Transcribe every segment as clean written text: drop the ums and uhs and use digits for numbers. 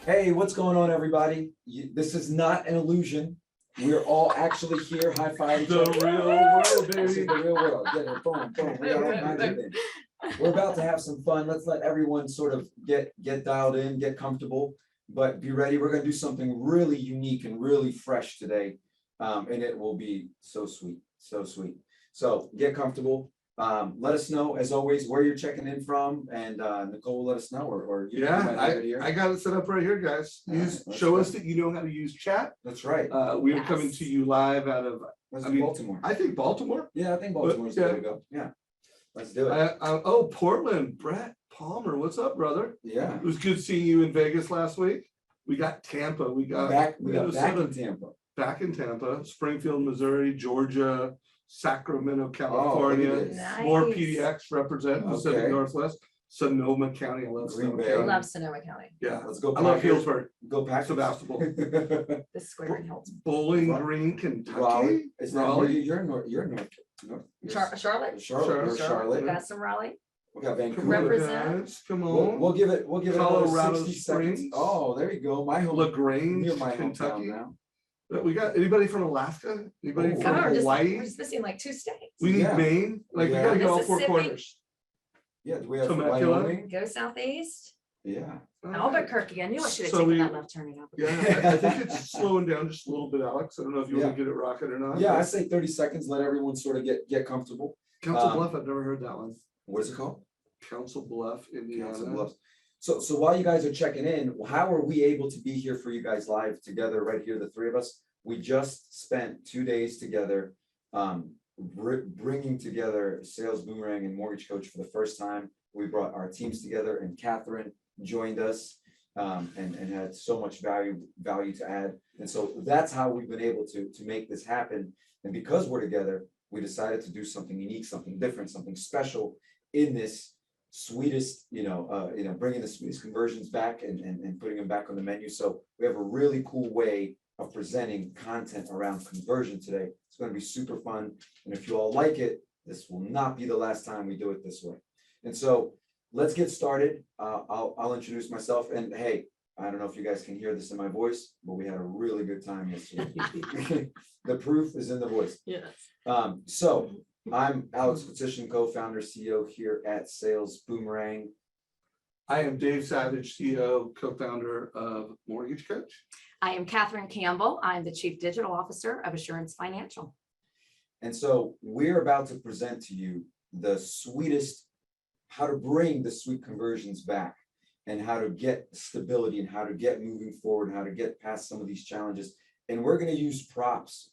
Hey, what's going on, everybody? This is not an illusion. We're all actually here. High five each The other. real world, This is baby. the real world. Get it, boom, boom. We got all kinds of things. We're about to have some fun. Let's let everyone sort of get dialed in, get comfortable, but be ready. We're gonna do something really unique and really fresh today. And it will be so sweet, so sweet. So get comfortable. Let us know, as always, where you're checking in from, and Nicole will let us know, or you Yeah, might have it here. I got it set up right here, guys. Let's Show go. us that you know how to use chat. That's right. We are coming to you live out of, Let's I do mean, Baltimore. I think Baltimore. Yeah, I think Baltimore's the way to go. Yeah, let's do it. Oh, Portland, Brett Palmer, what's up, brother? Yeah. It was good seeing you in Vegas last week. We got Tampa, we got Back Minnesota, in Tampa. back in Tampa, Springfield, Missouri, Georgia, Sacramento, Oh, look California. at this. Nice. More PDX representing Pacific Okay. Northwest, Sonoma County. I love Green Sonoma Bay. I County. love Sonoma County, Yeah, Let's go I love Packers. Healdsburg, Go Packers. Sebastopol. the square in Hilton. Bowling Ro- Green, Kentucky. Raleigh. Is that Raleigh. you're in North? You're in North. Charlotte, Charlotte. Sure. You're Charlotte. we got some Raleigh. We got Come Vancouver. on, Represent. guys, come We'll on. give it. We'll give it another Colorado 60 seconds. Springs. Oh, there you go. My home. LaGrange, Near my Kentucky. hometown now. We got anybody from Alaska? Anybody Oh. from God, we're Hawaii? just missing like 2 states. We need Yeah. Maine. Like we Yeah. gotta get all 4 Mississippi. corners. Yeah. Do we have Temecula. Wyoming? Go southeast. Yeah. Albuquerque. I knew I should have So taken we- that left turning up. Yeah, I think it's slowing down just a little bit, Alex. I don't know if you want to get it rocking or not. Yeah. I say 30 seconds. Let everyone sort of get comfortable. Council Bluff, I've never heard that one. What is it called? Council Bluff, Indiana. Council Bluffs. So while you guys are checking in, how are we able to be here for you guys live together right here, the three of us? We just spent 2 days together, bringing together Sales Boomerang and Mortgage Coach for the first time. We brought our teams together, and Catherine joined us, and had so much value to add. And so that's how we've been able to make this happen. And because we're together, we decided to do something unique, something different, something special in this sweetest, bringing the sweetest conversions back and putting them back on the menu. So we have a really cool way of presenting content around conversion today. It's going to be super fun. And if you all like it, this will not be the last time we do it this way. And so let's get started. I'll introduce myself. And hey, I don't know if you guys can hear this in my voice, but we had a really good time yesterday. The proof is in the voice. Yes. So I'm Alex Petition, co-founder, CEO here at Sales Boomerang. I am Dave Savage, CEO, co-founder of Mortgage Coach. I am Catherine Campbell. I'm the Chief Digital Officer of Assurance Financial. And so we're about to present to you the sweetest, how to bring the sweet conversions back, and how to get stability, and how to get moving forward, how to get past some of these challenges. And we're going to use props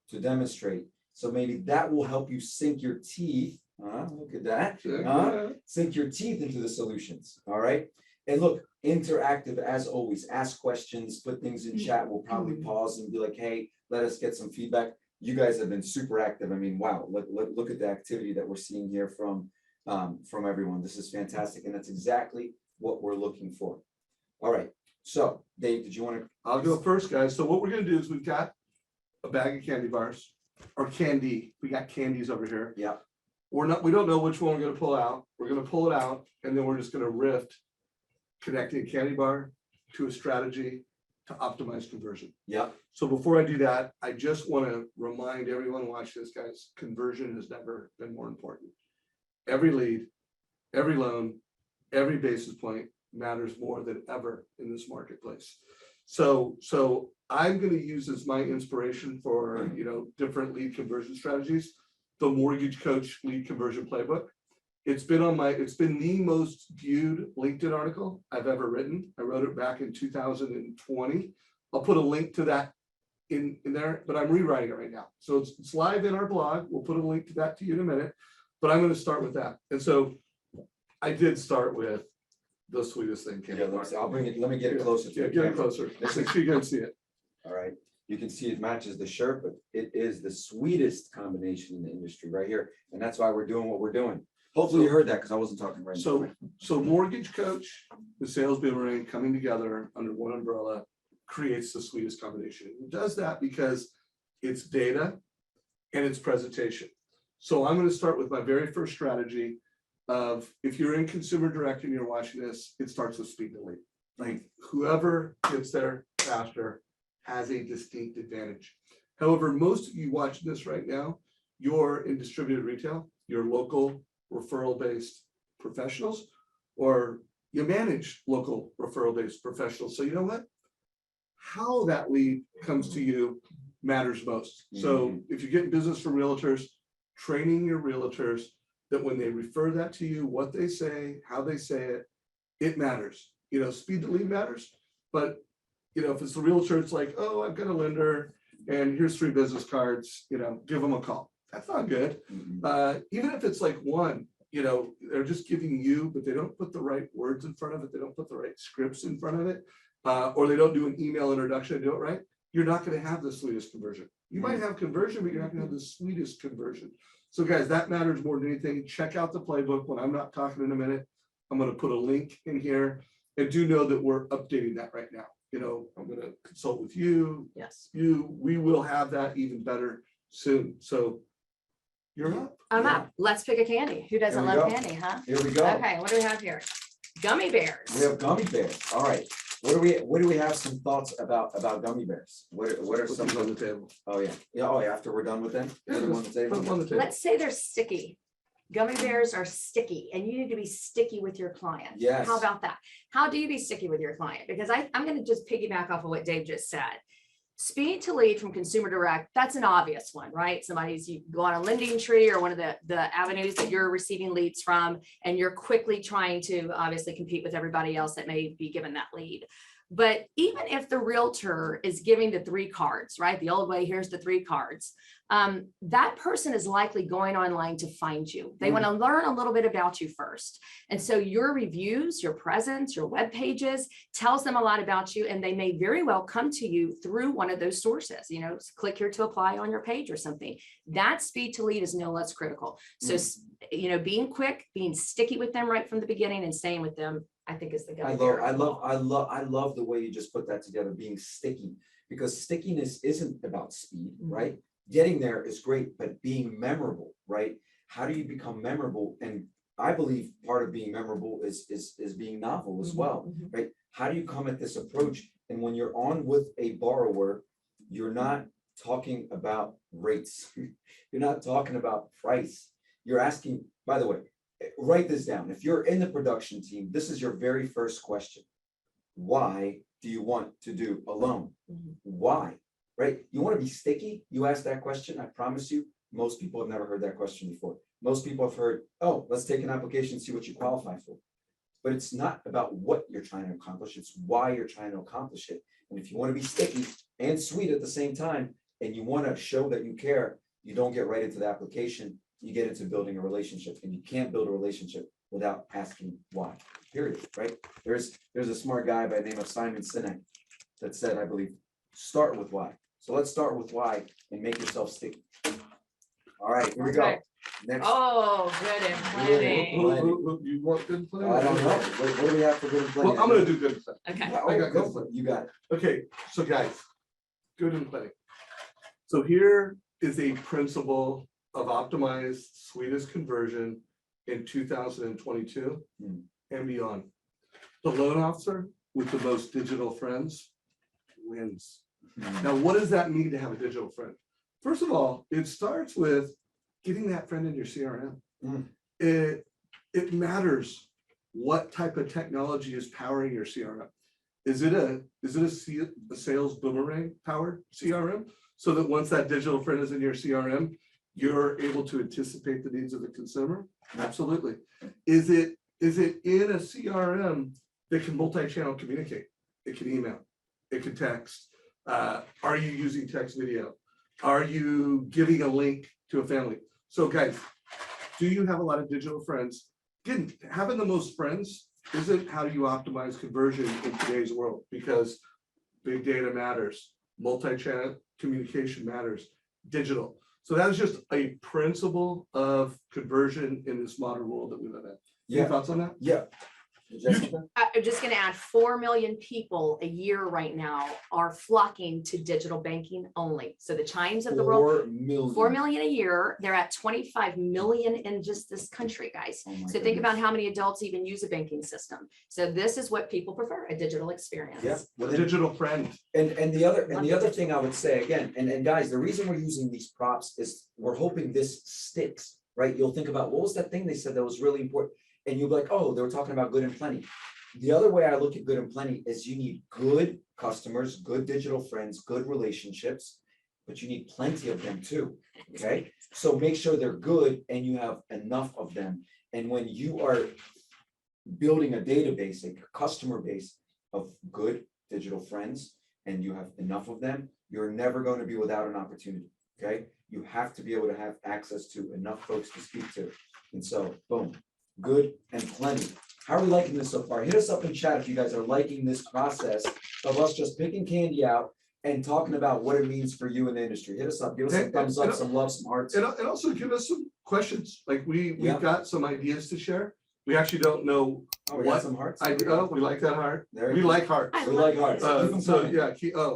to demonstrate. So maybe that will help you sink your teeth. Look at that. Sink your teeth into the solutions. All right. And look, interactive as always. Ask questions, put things in chat. We'll probably pause and be like, hey, let us get some feedback. You guys have been super active. I mean, wow, look at the activity that we're seeing here from everyone. This is fantastic. And that's exactly what we're looking for. All right. So Dave, did you want to? I'll go first, guys. So what we're gonna do is we've got a bag of candy bars or candy. We got candies over here. Yeah. We don't know which one we're gonna pull out. We're gonna pull it out and then we're just gonna riff connecting a candy bar to a strategy to optimize conversion. Yeah. So before I do that, I just want to remind everyone watching this, guys, conversion has never been more important. Every lead, every loan, every basis point matters more than ever in this marketplace. So I'm going to use as my inspiration for different lead conversion strategies, the Mortgage Coach lead conversion playbook. It's been the most viewed LinkedIn article I've ever written. I wrote it back in 2020. I'll put a link to that in there, but I'm rewriting it right now. So it's live in our blog. We'll put a link to that to you in a minute, but I'm going to start with that. And so I did start with the sweetest thing. I'll bring it. Let me get it closer. Yeah, get it closer. Make sure you guys see it. All right. You can see it matches the shirt, but it is the sweetest combination in the industry right here. And that's why we're doing what we're doing. Hopefully you heard that because I wasn't talking right now. So Mortgage Coach, the Sales Boomerang coming together under one umbrella creates the sweetest combination. It does that because it's data and it's presentation. So I'm going to start with my very first strategy of, if you're in consumer direct and you're watching this, it starts with speed to lead. Like whoever gets there faster has a distinct advantage. However, most of you watching this right now, you're in distributed retail, you're local referral-based professionals, or you manage local referral-based professionals. So you know what? How that lead comes to you matters most. So if you get in business from realtors, training your realtors that when they refer that to you, what they say, how they say it, it matters. You know, speed to lead matters, but you know, if it's the realtor, it's like, oh, I've got a lender and here's 3 business cards, you know, give them a call. That's not good. Even if it's like one, you know, they're just giving you, but they don't put the right words in front of it. They don't put the right scripts in front of it. Or they don't do an email introduction and do it right. You're not going to have the sweetest conversion. You might have conversion, but you're not going to have the sweetest conversion. So guys, that matters more than anything. Check out the playbook. When I'm not talking in a minute, I'm going to put a link in here, and do know that we're updating that right now. You know, I'm going to consult with you. Yes. We will have that even better soon. So you're up. I'm Yeah. up. Let's pick a candy. Who doesn't Here we love go. candy, huh? Here we go. Okay, what do we have here? Gummy bears. We have gummy bears. All right. What do we have some thoughts about gummy bears? What are Put some these on the table. Oh, yeah. Yeah. Oh, yeah. After we're done with them. Put them on the Put table. them on the table. Let's say they're sticky. Gummy bears are sticky and you need to be sticky with your client. Yes. How about that? How do you be sticky with your client? Because I'm going to just piggyback off of what Dave just said. Speed to lead from consumer direct, that's an obvious one, right? You go on a lending tree or one of the avenues that you're receiving leads from, and you're quickly trying to obviously compete with everybody else that may be given that lead. But even if the realtor is giving the 3 cards, right? The old way, here's the 3 cards. That person is likely going online to find you. They want to learn a little bit about you first. And so your reviews, your presence, your web pages tells them a lot about you, and they may very well come to you through one of those sources. You know, click here to apply on your page or something. That speed to lead is no less critical. So, you know, being quick, being sticky with them right from the beginning and staying with them, I think is the I love the way you just put that together, being sticky, because stickiness isn't about speed, right? Getting there is great, but being memorable, right? How do you become memorable? And I believe part of being memorable is being novel as well, right? How do you come at this approach? And when you're on with a borrower, you're not talking about rates. You're not talking about price. You're asking, by the way, write this down. If you're in the production team, this is your very first question. Why do you want to do a loan? Why? Right? You want to be sticky? You ask that question. I promise you, most people have never heard that question before. Most people have heard, oh, let's take an application, see what you qualify for. But it's not about what you're trying to accomplish. It's why you're trying to accomplish it. And if you want to be sticky and sweet at the same time, and you want to show that you care, you don't get right into the application. You get into building a relationship, and you can't build a relationship without asking why, period, right? There's a smart guy by the name of Simon Sinek that said, I believe, start with why. So let's start with why and make yourself sticky. All right, here we go. Okay. Next. Oh, good and plenty. You want good play? I don't know. What do we have for good and plenty? Well, I'm gonna do good play. Okay. Oh, I got go good for it. You got it. Okay, so guys, good and plenty. So here is a principle of optimized sweetest conversion in 2022 and beyond. The loan officer with the most digital friends wins. Now, what does that mean to have a digital friend? First of all, it starts with getting that friend in your CRM. It matters what type of technology is powering your CRM. Is it a sales boomerang powered CRM? So that once that digital friend is in your CRM, you're able to anticipate the needs of the consumer? Absolutely. Is it in a CRM that can multi-channel communicate? It can email, it can text. Are you using text video? Are you giving a link to a family? So guys, do you have a lot of digital friends? Again, having the most friends isn't how you optimize conversion in today's world, because big data matters, multi-channel communication matters, digital. So that is just a principle of conversion in this modern world that we live in. Any thoughts on that? Yeah. Jessica? I'm just gonna add 4 million people a year right now are flocking to digital banking only. So the Chimes of the world, 4 million. 4 million a year, they're at 25 million in just this country, guys. Oh my So think about goodness. how many adults even use a banking system. So this is what people prefer, a digital experience. Yeah, well, A then- digital friend. and the other, Love and the the other digital. thing I would say again, and guys, the reason we're using these props is we're hoping this sticks, right? You'll think about, what was that thing they said that was really important? And you'll be like, oh, they were talking about good and plenty. The other way I look at good and plenty is you need good customers, good digital friends, good relationships, but you need plenty of them too, okay? So make sure they're good and you have enough of them. And when you are building a database, a customer base of good digital friends, and you have enough of them, you're never going to be without an opportunity, okay? You have to be able to have access to enough folks to speak to. And so, boom, good and plenty. How are we liking this so far? Hit us up in chat if you guys are liking this process of us just picking candy out and talking about what it means for you in the industry. Hit us up, give us some And- thumbs up, and- some love, some hearts. And also give us some questions, like Yeah. we've got some ideas to share. We actually don't know Oh, we got what some hearts. we like that heart. There We you go. like hearts. I We love like this. hearts. Keep 'em So coming. yeah,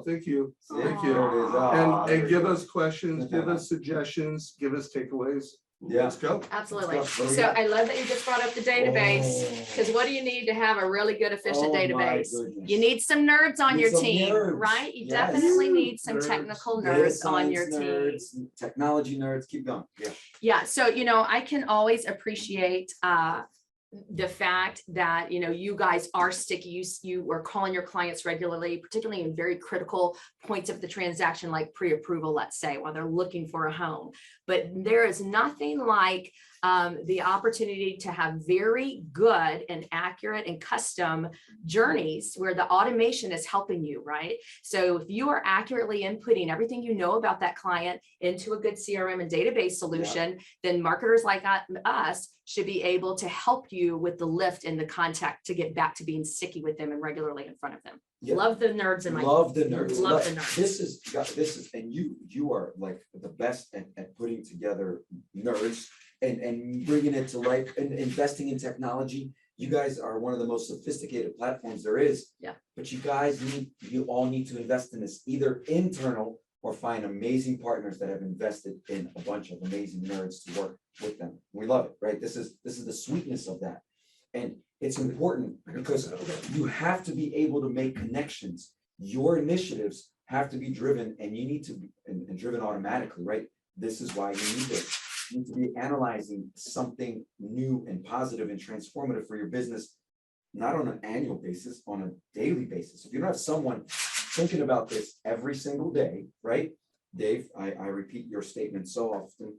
thank you. See? Thank you. There it is. Ah, there And you give go. us questions, give us suggestions, give us takeaways. Yeah. Let's go. Absolutely. Let's go. What do we So got? I love that you just brought up the database, Oh. because what do you need to have a really good, efficient Oh my database? goodness. You need some nerds on Need your some team, nerds. right? You Yes. definitely need some Nerds. technical Data nerds on your science team. nerds, technology nerds, keep going. Yeah. Yeah, so I can always appreciate the fact that you guys are sticky. You are calling your clients regularly, particularly in very critical points of the transaction, like pre-approval, let's say, while they're looking for a home. But there is nothing like the opportunity to have very good and accurate and custom journeys where the automation is helping you, right? So if you are accurately inputting everything you know about that client into a good CRM and database solution, then marketers like us should be able to help you with the lift and the contact to get back to being sticky with them and regularly in front of them. Yeah. Love the nerds in my. Love the nerds. Love Look, the nerds. This is, and you are like the best at putting together nerds and bringing it to life and investing in technology. You guys are one of the most sophisticated platforms there is. Yeah. But you all need to invest in this, either internal or find amazing partners that have invested in a bunch of amazing nerds to work with them. We love it, right? This is the sweetness of that. And it's important because you have to be able to make connections. Your initiatives have to be driven and you need to be and driven automatically, right? This is why you need this. You need to be analyzing something new and positive and transformative for your business, not on an annual basis, on a daily basis. If you don't have someone thinking about this every single day, right? Dave, I repeat your statement so often.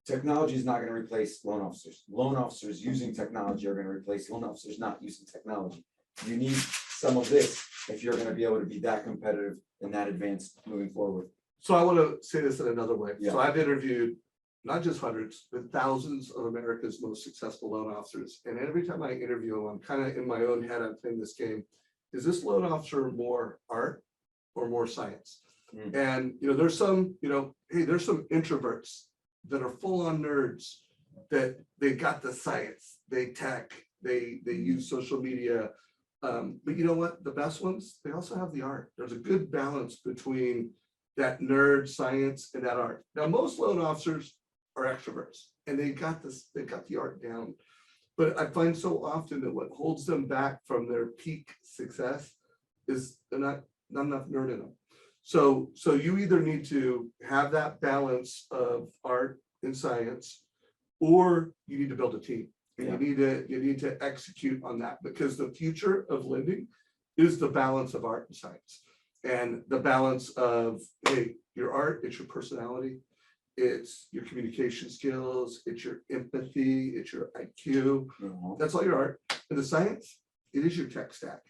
Technology is not going to replace loan officers. Loan officers using technology are going to replace loan officers not using technology. You need some of this if you're going to be able to be that competitive and that advanced moving forward. So I want to say this in another way. Yeah. So I've interviewed not just hundreds, but thousands of America's most successful loan officers. And every time I interview them, I'm kind of in my own head, I'm playing this game. Is this loan officer more art or more science? Mm. And, there's some, hey, there's some introverts that are full on nerds that they got the science, they tech, they use social media. But you know what? The best ones, they also have the art. There's a good balance between that nerd science and that art. Now, most loan officers are extroverts and they've got the art down. But I find so often that what holds them back from their peak success is they're not enough nerd in them. So you either need to have that balance of art and science, or you need to build a team. And Yeah. you need to execute on that, because the future of lending is the balance of art and science. And the balance of, hey, your art, it's your personality, it's your communication skills, it's your empathy, it's your IQ. That's all your art. And the science, it is your tech stack.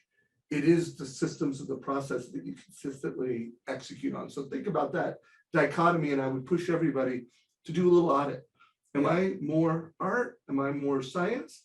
It is the systems of the process that you consistently execute on. So think about that dichotomy, and I would push everybody to do a little audit. Am I more art? Am I more science?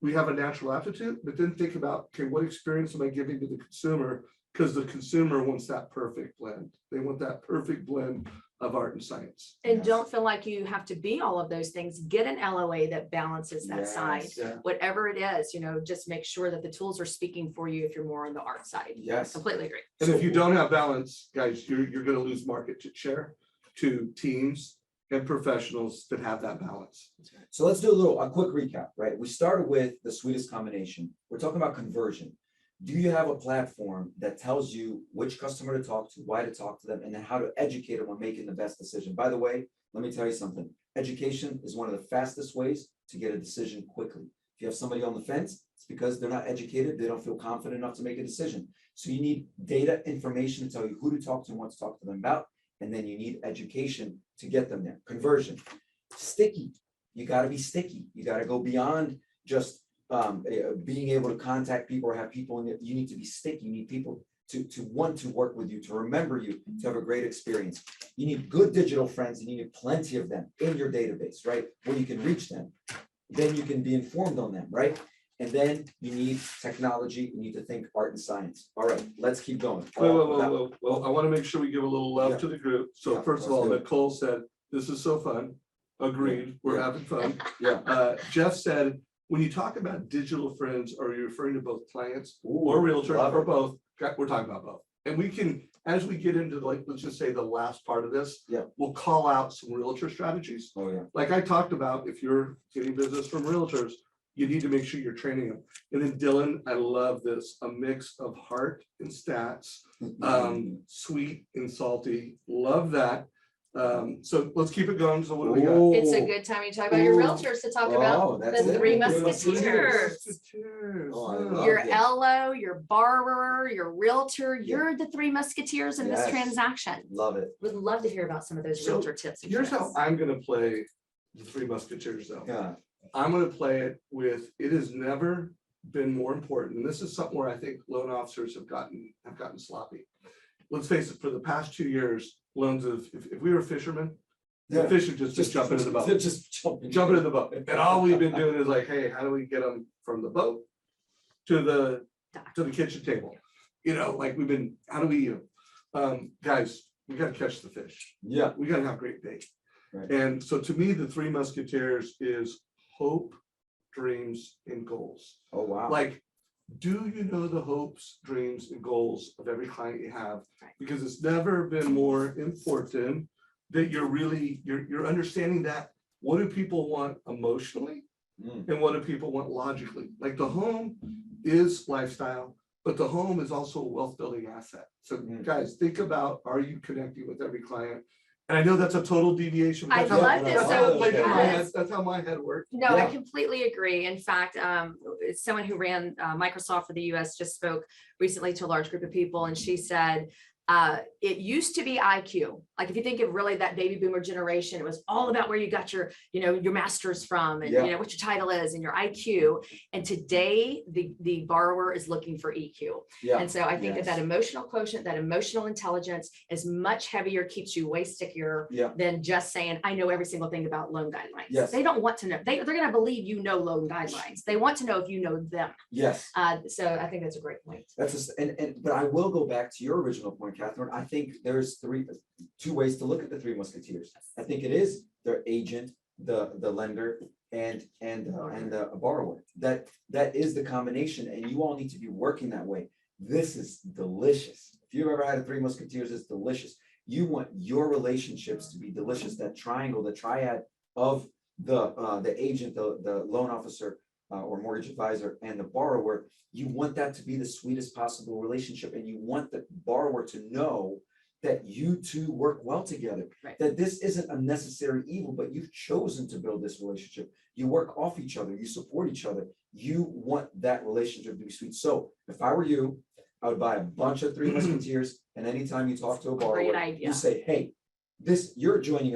We have a natural aptitude, but then think about, okay, what experience am I giving to the consumer? Because the consumer wants that perfect blend. They want that perfect blend of art and science. And Yes. don't feel like you have to be all of those things. Get an LOA that balances that side. Yes, Yeah. Whatever it is, just make sure that the tools are speaking for you if you're more on the art side. Yes. Completely agree. And if you don't have balance, guys, you're gonna lose market share to teams and professionals that have that balance. So let's do a quick recap, right? We started with the sweetest combination. We're talking about conversion. Do you have a platform that tells you which customer to talk to, why to talk to them, and then how to educate them on making the best decision? By the way, let me tell you something. Education is one of the fastest ways to get a decision quickly. If you have somebody on the fence, it's because they're not educated, they don't feel confident enough to make a decision. So you need data, information to tell you who to talk to and what to talk to them about, and then you need education to get them there. Conversion. Sticky. You gotta be sticky. You gotta go beyond just being able to contact people or have people in it. You need to be sticky. You need people to want to work with you, to remember you, to have a great experience. You need good digital friends and you need plenty of them in your database, right? Where you can reach them. Then you can be informed on them, right? And then you need technology. You need to think art and science. All right, let's keep going. Well, I want to make sure we give a little love Yeah. to the group. So Yeah, first of let's all, do it. Nicole said, this is so fun. Agreed, we're Yeah. having fun. Yeah. Jeff said, when you talk about digital friends, are you referring to both clients or Ooh, realtors love or it. both? We're talking about both. And we can, as we get into like, let's just say the last part of this, Yeah. we'll call out some realtor strategies. Oh, yeah. Like I talked about, if you're getting business from realtors, you need to make sure you're training them. And then Dylan, I love this, a mix of heart and stats, sweet and salty. Love that. So let's keep it going. So what do we got? It's a good time you talk about your Ooh. realtors to talk about Oh, that's the it. Three Three Musketeers. Musketeers. Oh, I Yeah. love Your it. LO, your borrower, your realtor, Yeah. you're the Three Musketeers in this Yes. transaction. Love it. Would love to hear about some of those So, realtor tips. and Here's how tricks. I'm gonna play the Three Musketeers though. Yeah. I'm gonna play it with, it has never been more important, and this is something where I think loan officers have gotten sloppy. Let's face it, for the past 2 years, loans of, if we were fishermen, the Yeah. fish would just jump into the boat, Just jumping. jump into the boat. And all we've been doing is like, hey, how do we get them from the boat to the kitchen table? Like we've been, how do we, guys, we gotta catch the fish. Yeah. We gotta have great bait. Right. And so to me, the Three Musketeers is hope, dreams, and goals. Oh, wow. Like, do you know the hopes, dreams, and goals of every client you have? Right. Because it's never been more important that you're understanding that what do people want emotionally Mm. and what do people want logically? Like the home is lifestyle, but the home is also a wealth building asset. So Mm. guys, think about, are you connecting with every client? And I know that's a total deviation. I That's how- loved it that's so how it played in my much. head. That's how my head worked. No, I Yeah. completely agree. In fact, it's someone who ran Microsoft for the US just spoke recently to a large group of people, and she said, it used to be IQ. Like if you think of really that baby boomer generation, it was all about where you got your master's from and Yeah. what your title is and your IQ. And today the borrower is looking for EQ. Yeah. And so I think Yes. that emotional quotient, that emotional intelligence is much heavier, keeps you way stickier Yeah. than just saying, I know every single thing about loan guidelines. Yes. They don't want to know. They're going to believe you know loan guidelines. They want to know if you know them. Yes. So I think that's a great point. That's just, but I will go back to your original point, Catherine. I think there's two ways to look at the Three Musketeers. I think it is their agent, the lender, and the borrower. That is the combination, and you all need to be working that way. This is delicious. If you've ever had a Three Musketeers, it's delicious. You want your relationships to be delicious. That triangle, the triad of the agent, the loan officer, or mortgage advisor, and the borrower. You want that to be the sweetest possible relationship, and you want the borrower to know that you two work well together. Right. That this isn't a necessary evil, but you've chosen to build this relationship. You work off each other, you support each other. You want that relationship to be sweet. So if I were you, I would buy a bunch of Three Musketeers, and anytime you talk to a borrower, Great idea. you say, hey, you're joining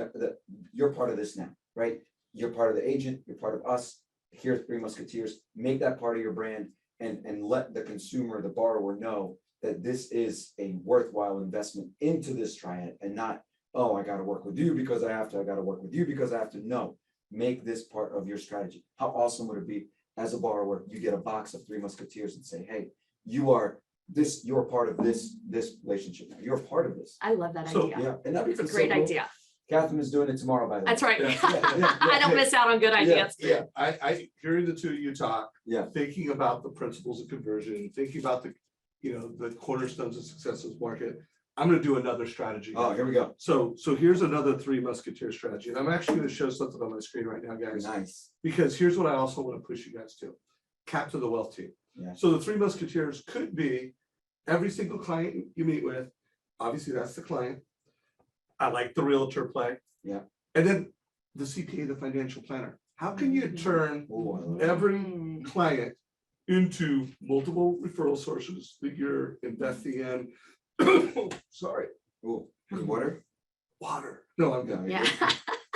you're part of this now, right? You're part of the agent, you're part of us. Here's Three Musketeers. Make that part of your brand, and let the consumer, the borrower, know that this is a worthwhile investment into this triad, and not, oh, I gotta work with you because I gotta work with you because I have to. No, make this part of your strategy. How awesome would it be as a borrower, you get a box of Three Musketeers and say, hey, you are you're part of this relationship. Now. You're part of this. I love that So, idea. Yeah, and that'd be It's a so great cool. idea. Catherine is doing it tomorrow, by the way. That's right. Yeah, I don't miss out on good ideas. Yeah, I, hearing the two of you talk. Yeah. Thinking about the principles of conversion, thinking about the, the cornerstones of success of this market. I'm gonna do another strategy. Oh, here we go. So here's another Three Musketeer strategy, and I'm actually gonna show something on my screen right now, guys. Nice. Because here's what I also want to push you guys to. Capture the wealth team. Yeah. So the Three Musketeers could be every single client you meet with. Obviously, that's the client. I like the realtor play. Yeah. And then the CPA, the financial planner. How can you turn Oh, I love it. every Mm. client into multiple referral sources that you're investing in? Sorry, Ooh, any water? water. No, I'm good. Yeah.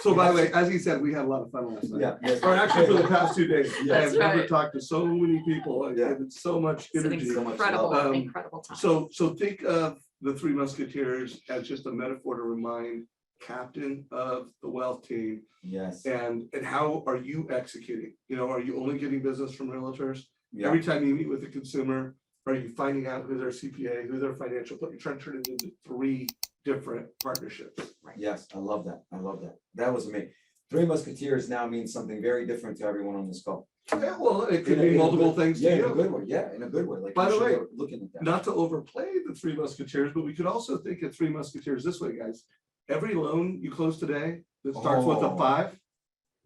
So by the way, as he said, we had a lot of fun last night. Yeah. yes. Or actually for the past 2 days. Yeah. I have That's never right. talked to so many people and Yeah. given so much It's an energy. so much incredible, love. incredible time. So think of the Three Musketeers as just a metaphor to remind captain of the wealth team Yes. and how are you executing? Are you only getting business from realtors? Yeah. Every time you meet with a consumer, are you finding out who their CPA, who their financial, you're trying to turn it into 3 different partnerships. Yes, I love that. I love that. That was amazing. Three Musketeers now means something very different to everyone on this call. Yeah, well, it could In a- be in a multiple good- things to Yeah, in a you. good way. Yeah, in a good way. Like, By you the should way, go looking at that. Not to overplay the Three Musketeers, but we could also think of Three Musketeers this way, guys. Every loan you close today that starts with a Oh. 5,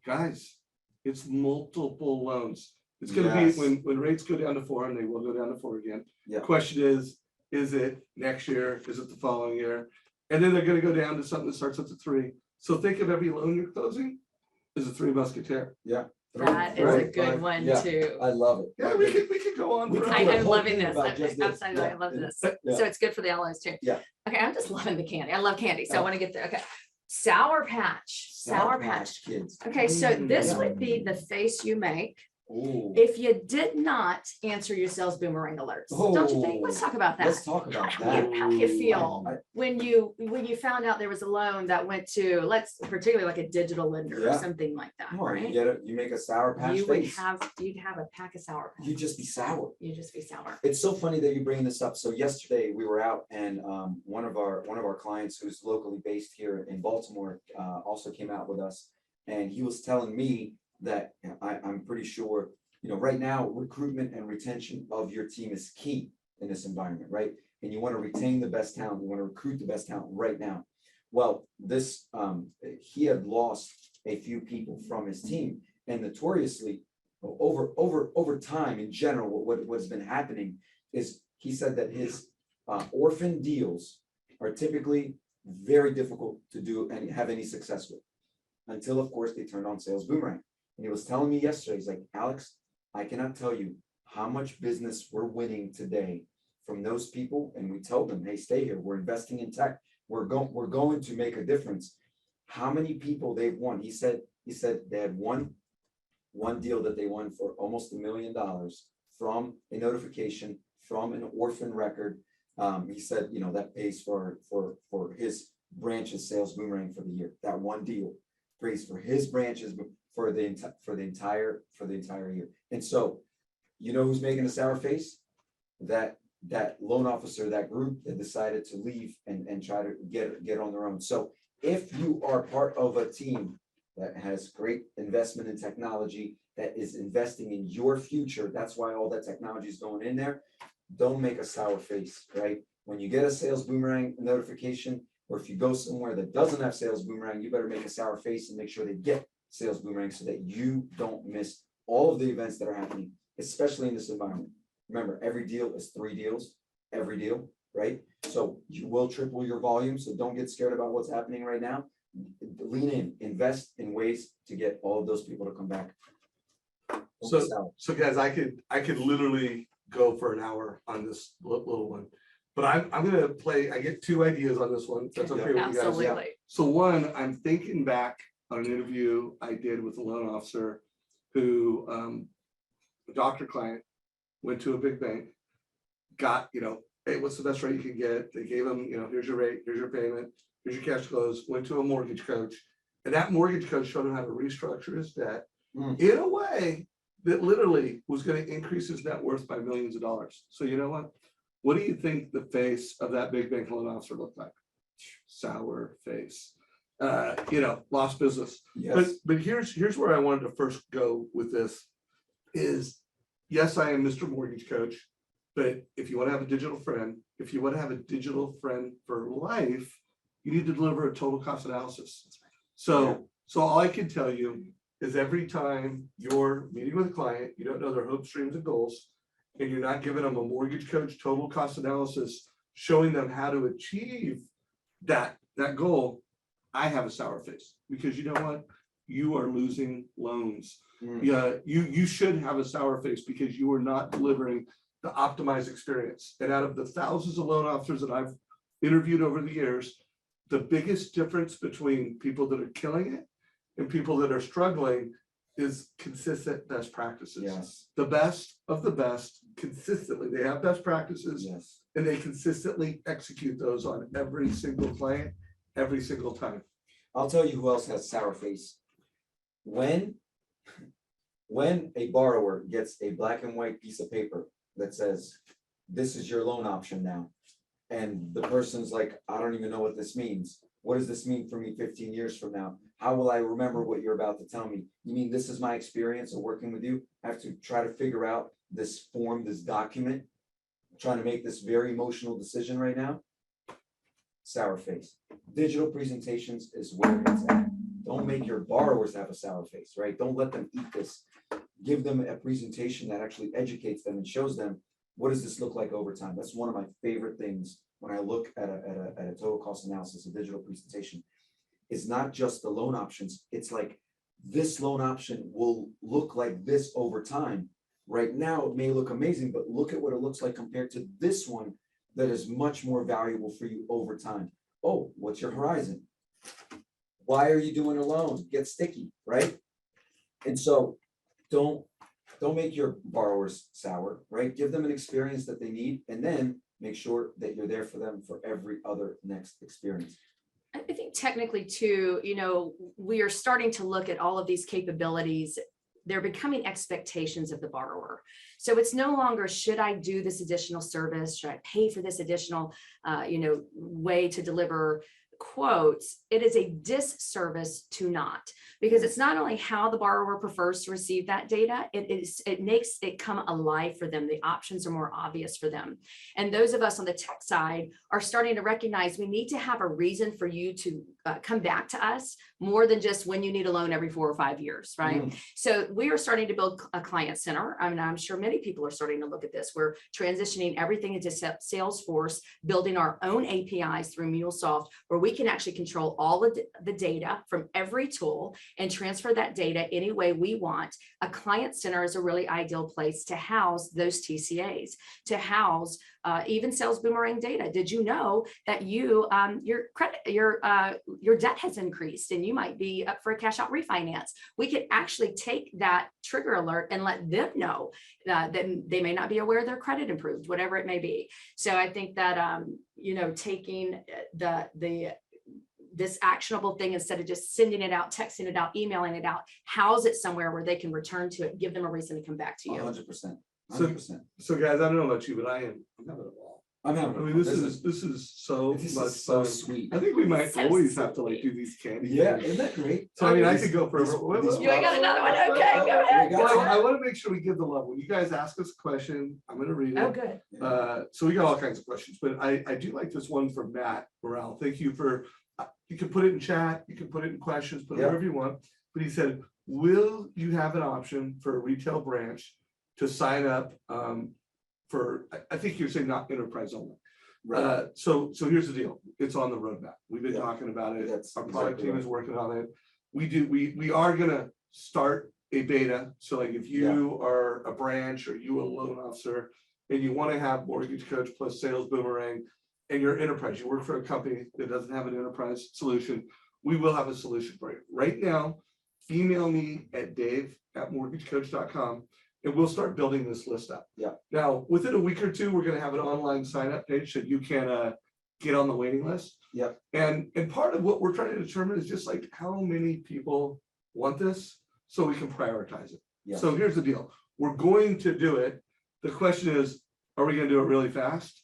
guys, it's multiple loans. It's gonna be Yes. when rates go down to 4, and they will go down to 4 again. Yeah. Question is it next year? Is it the following year? And then they're gonna go down to something that starts with a 3. So think of every loan you're closing as a Three Musketeer. That is a good one Yeah, too. I love it. Yeah, we could go on. We forever. could do a I'm whole loving thing this. about just this. Absolutely, I Yeah. love this. Yeah. So it's good for the allies too. Yeah. Okay, I'm just loving the candy. I love candy, so I Yeah. want to get there. Okay. Sour Patch, Sour Patch. Kids. Okay, so this Yeah. would be the face you make Ooh. if you did not answer your sales boomerang alerts. Don't you think? Let's Oh, talk about Let's that. talk about How that. do you feel I- when you found out there was a loan that went to, let's particularly like a digital lender or Yeah. something like that, Come on, you right? get it, you make a Sour Patch You would face. you'd have a pack of Sour Patch. You'd just be sour. You'd just be sour. It's so funny that you bring this up. So yesterday we were out and one of our clients who's locally based here in Baltimore also came out with us. And he was telling me that I'm pretty sure, right now recruitment and retention of your team is key in this environment, right? And you want to retain the best talent, you want to recruit the best talent right now. Well, this he had lost a few people from his team, and notoriously over time in general, what's been happening is he said that his orphan deals are typically very difficult to do and have any success with. Until, of course, they turned on Sales Boomerang. And he was telling me yesterday, he's like, Alex, I cannot tell you how much business we're winning today from those people. And we told them, hey, stay here. We're investing in tech. We're going to make a difference. How many people they've won? He said they had one deal that they won for almost $1 million from a notification from an orphan record. He said, that pays for his branch's Sales Boomerang for the year. That one deal pays for his branches for the entire year. And so, who's making a sour face? That loan officer, that group that decided to leave and try to get on their own. So if you are part of a team that has great investment in technology, that is investing in your future, that's why all that technology is going in there. Don't make a sour face, right? When you get a Sales Boomerang notification, or if you go somewhere that doesn't have Sales Boomerang, you better make a sour face and make sure they get Sales Boomerang so that you don't miss all of the events that are happening, especially in this environment. Remember, every deal is 3 deals, every deal, right? So you will triple your volume, so don't get scared about what's happening right now. Lean in, invest in ways to get all of those people to come back. Don't be sour. So guys, I could literally go for an hour on this little one. But I'm gonna play, I get 2 ideas on this one. That's okay with you guys. Absolutely. So one, I'm thinking back on an interview I did with a loan officer who, a doctor client, went to a big bank, got, hey, what's the best rate you can get? They gave him, here's your rate, here's your payment, here's your cash flows, went to a mortgage coach. And that mortgage coach showed him how to restructure his debt in a way that literally was going to increase his net worth by millions of dollars. So you know what? what do you think the face of that big bank loan officer looked like? Sour face, lost business. Yes, But here's where I wanted to first go with this is, yes, I am Mr. Mortgage Coach, but if you want to have a digital friend, if you want to have a digital friend for life, you need to deliver a total cost analysis. So all I can tell you is every time you're meeting with a client, you don't know their hopes, dreams, and goals, and you're not giving them a Mortgage Coach total cost analysis, showing them how to achieve that goal, I have a sour face, because you know what? You are losing loans. Mm. Yeah, you should have a sour face because you are not delivering the optimized experience. And out of the thousands of loan officers that I've interviewed over the years, the biggest difference between people that are killing it and people that are struggling is consistent best practices. yes, The best of the best consistently, they have best practices yes. and they consistently execute those on every single client, every single time. I'll tell you who else has sour face. When a borrower gets a black and white piece of paper that says, this is your loan option now. And the person's like, I don't even know what this means. What does this mean for me 15 years from now? How will I remember what you're about to tell me? You mean this is my experience of working with you? I have to try to figure out this form, this document, trying to make this very emotional decision right now. Sour face. Digital presentations is where it's at. Don't make your borrowers have a sour face, right? Don't let them eat this. Give them a presentation that actually educates them and shows them, what does this look like over time? That's one of my favorite things when I look at a total cost analysis, a digital presentation. It's not just the loan options. It's like, this loan option will look like this over time. Right now, it may look amazing, but look at what it looks like compared to this one that is much more valuable for you over time. Oh, what's your horizon? Why are you doing a loan? Get sticky, right? And so don't make your borrowers sour, right? Give them an experience that they need, and then make sure that you're there for them for every other next experience. I think technically too, we are starting to look at all of these capabilities. They're becoming expectations of the borrower. So it's no longer, should I do this additional service? Should I pay for this additional, way to deliver quotes? It is a disservice to not, because it's not only how the borrower prefers to receive that data, it makes it come alive for them. The options are more obvious for them. And those of us on the tech side are starting to recognize we need to have a reason for you to come back to us more than just when you need a loan every 4 or 5 years, right? Mm. So we are starting to build a client center. I mean, I'm sure many people are starting to look at this. We're transitioning everything into Salesforce, building our own APIs through MuleSoft, where we can actually control all of the data from every tool and transfer that data any way we want. A client center is a really ideal place to house those TCAs, to house even sales boomerang data. Did you know that your debt has increased and you might be up for a cash out refinance? We could actually take that trigger alert and let them know that they may not be aware their credit improved, whatever it may be. So I think that taking this actionable thing, instead of just sending it out, texting it out, emailing it out, house it somewhere where they can return to it, give them a reason to come back to you. 100%. 100%. So guys, I don't know about you, but I'm having a ball. I'm having. I mean, this is so This much is so fun. sweet. I think we might So always have to sweet. do these candy. Yeah, things. isn't that great? So I mean, I could go forever. You ain't got another one? Okay, go ahead. Well, I want to make sure we give the love. When you guys ask us a question, I'm going to read it. Oh, good. So we got all kinds of questions, but I do like this one from Matt Morrell. Thank you for, you can put it in chat, you can put it in questions, put it Yeah. wherever you want. But he said, will you have an option for a retail branch to sign up for, I think you're saying not enterprise only. Right. So here's the deal. It's on the roadmap. We've been Yeah. talking about it. That's Our product exactly team right. is working on it. We are gonna start a beta. So like if you are a branch or you a loan officer and you want to have Mortgage Coach plus Sales Boomerang and you're enterprise, you work for a company that doesn't have an enterprise solution, we will have a solution for you. Right now, email me at dave@mortgagecoach.com and we'll start building this list up. Yeah. Now, within a week or two, we're gonna have an online sign up page so you can get on the waiting list. Yep. And part of what we're trying to determine is just like how many people want this so we can prioritize it. Yeah. So here's the deal. We're going to do it. The question is, are we gonna do it really fast?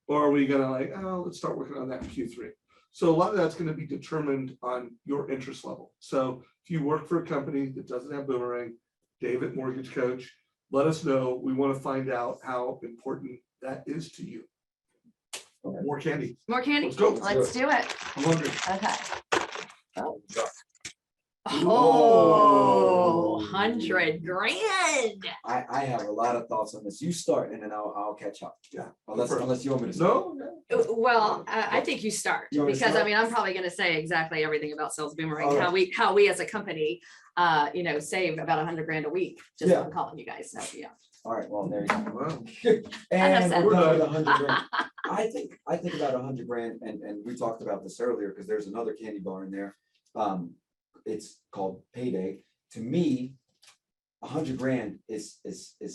Or are we gonna like, oh, let's start working on that in Q3? So a lot of that's gonna be determined on your interest level. So if you work for a company that doesn't have Boomerang, David Mortgage Coach, let us know. We want to find out how important that is to you. More candy. More candy? Let's go. Let's do it. I'm hungry. Okay. Oh. 100 grand. I have a lot of thoughts on this. You start and then I'll catch up. Yeah. Unless you want me to. start. No? Well, I think you start, You want me to because I start? mean, I'm probably gonna say exactly everything about Sales Boomerang, All how we as a company, save about 100 grand a week, just Yeah. from calling you guys, so, yeah. All right, well, there you go. Wow. And said we're that. done with 100 grand. I think about 100 grand, and we talked about this earlier, because there's another candy bar in there. It's called Payday. To me, 100 grand is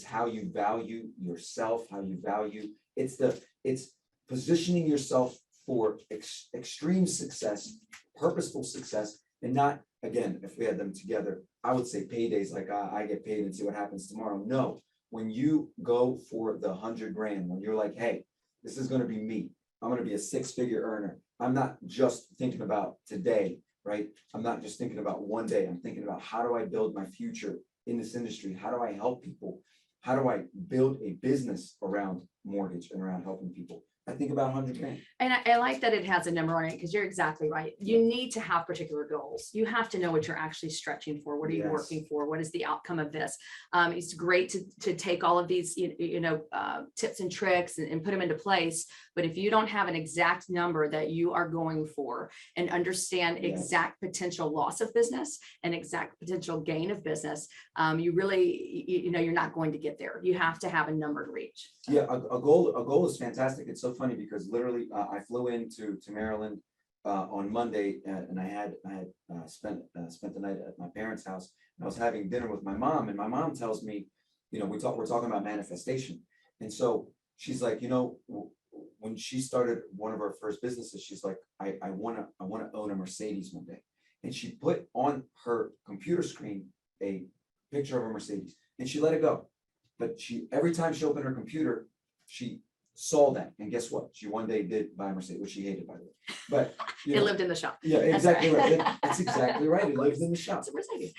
how you value yourself, how you value, it's positioning yourself for extreme success, purposeful success, and not, again, if we had them together, I would say paydays like I get paid and see what happens tomorrow. No, when you go for the 100 grand, when you're like, hey, this is gonna be me, I'm gonna be a 6-figure earner. I'm not just thinking about today, right? I'm not just thinking about one day. I'm thinking about how do I build my future in this industry? How do I help people? How do I build a business around mortgage and around helping people? I think about 100 grand. And I like that it has a number on it, because you're exactly right. You need to have particular goals. You have to know what you're actually stretching for. What are you Yes. working for? What is the outcome of this? It's great to take all of these, tips and tricks and put them into place. But if you don't have an exact number that you are going for and understand Yes. exact potential loss of business and exact potential gain of business, you really, you're not going to get there. You have to have a number to reach. Yeah, a goal is fantastic. It's so funny because literally I flew into Maryland on Monday, and I had spent the night at my parents' house. And I was having dinner with my mom, and my mom tells me, we're talking about manifestation. And so she's like, when she started one of her first businesses, she's like, I wanna own a Mercedes one day. And she put on her computer screen a picture of a Mercedes, and she let it go. But every time she opened her computer, she saw that, and guess what? She one day did buy a Mercedes, which she hated, by the way. But It lived in the shop. yeah, That's exactly right. right. That's exactly right. It lives in the shop. It's a Mercedes.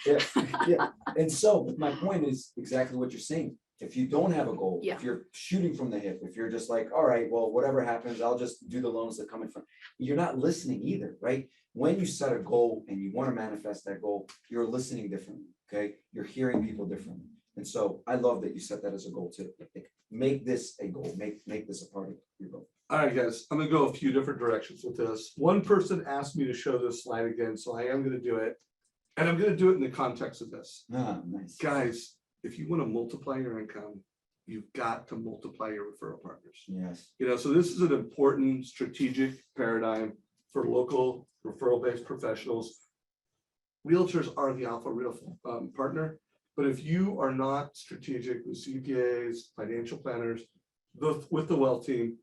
Yeah. And so, but my point is exactly what you're saying. If you don't have a goal, Yeah. if you're shooting from the hip, if you're just like, all right, well, whatever happens, I'll just do the loans that come in front. You're not listening either, right? When you set a goal and you want to manifest that goal, you're listening differently, okay? You're hearing people differently. And so I love that you set that as a goal too. Like, make this a goal, make this a part of your goal. All right, guys, I'm gonna go a few different directions with this. One person asked me to show this slide again, so I am gonna do it. And I'm gonna do it in the context of this. Ah, nice. Guys, if you want to multiply your income, you've got to multiply your referral partners. Yes. So this is an important strategic paradigm for local referral-based professionals. Realtors are the alpha real partner, but if you are not strategic with CPAs, financial planners, with the wealth team,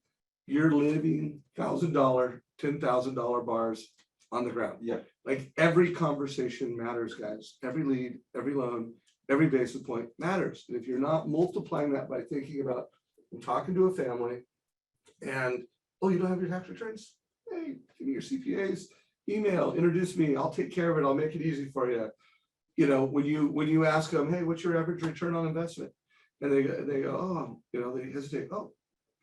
you're living $1,000, $10,000 bars on the ground. Yeah. Like every conversation matters, guys. Every lead, every loan, every basis point matters. And if you're not multiplying that by thinking about, I'm talking to a family and, oh, you don't have your tax returns? Hey, give me your CPAs, email, introduce me. I'll take care of it. I'll make it easy for you. When you ask them, hey, what's your average return on investment? And they go, oh, they hesitate. Oh,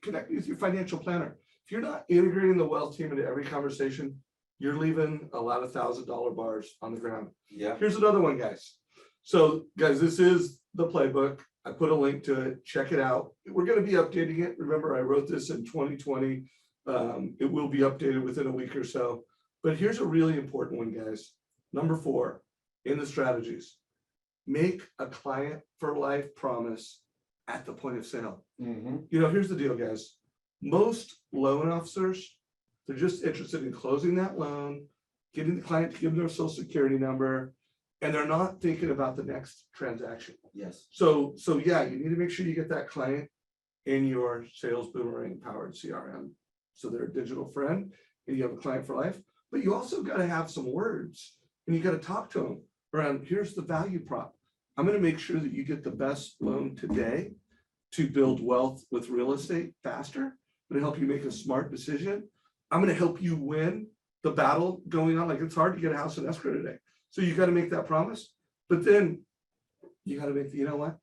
connect me with your financial planner. If you're not integrating the wealth team into every conversation, you're leaving a lot of $1,000 bars on the ground. Yeah. Here's another one, guys. So guys, this is the playbook. I put a link to it. Check it out. We're going to be updating it. Remember, I wrote this in 2020. It will be updated within a week or so. But here's a really important one, guys. Number 4 in the strategies. Make a client for life promise at the point of sale. Mm-hmm. Here's the deal, guys. Most loan officers, they're just interested in closing that loan, getting the client to give them their social security number, and they're not thinking about the next transaction. Yes. So yeah, you need to make sure you get that client in your Sales Boomerang powered CRM. So they're a digital friend and you have a client for life, but you also got to have some words and you got to talk to them around, here's the value prop. I'm going to make sure that you get the best loan today to build wealth with real estate faster. I'm gonna help you make a smart decision. I'm gonna help you win the battle going on. Like, it's hard to get a house in escrow today. So you gotta make that promise, but then you gotta make, you know what?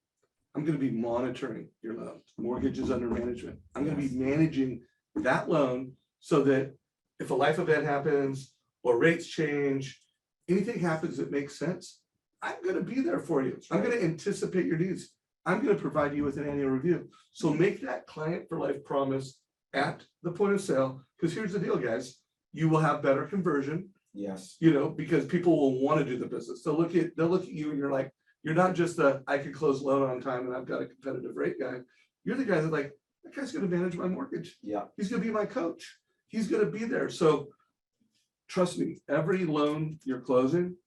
I'm gonna be monitoring your loan, mortgages under management. I'm gonna be managing that loan so that if a life event happens or rates change, anything happens that makes sense, I'm gonna be there for you. I'm gonna anticipate your needs. I'm gonna provide you with an annual review. So make that client for life promise at the point of sale, because here's the deal, guys. You will have better conversion, Yes, because people will want to do the business. They'll look at you and you're like, you're not just I can close loan on time and I've got a competitive rate guy. You're the guy that's like, that guy's gonna manage my mortgage. yeah, He's gonna be my coach. He's gonna be there. So trust me, every loan you're closing,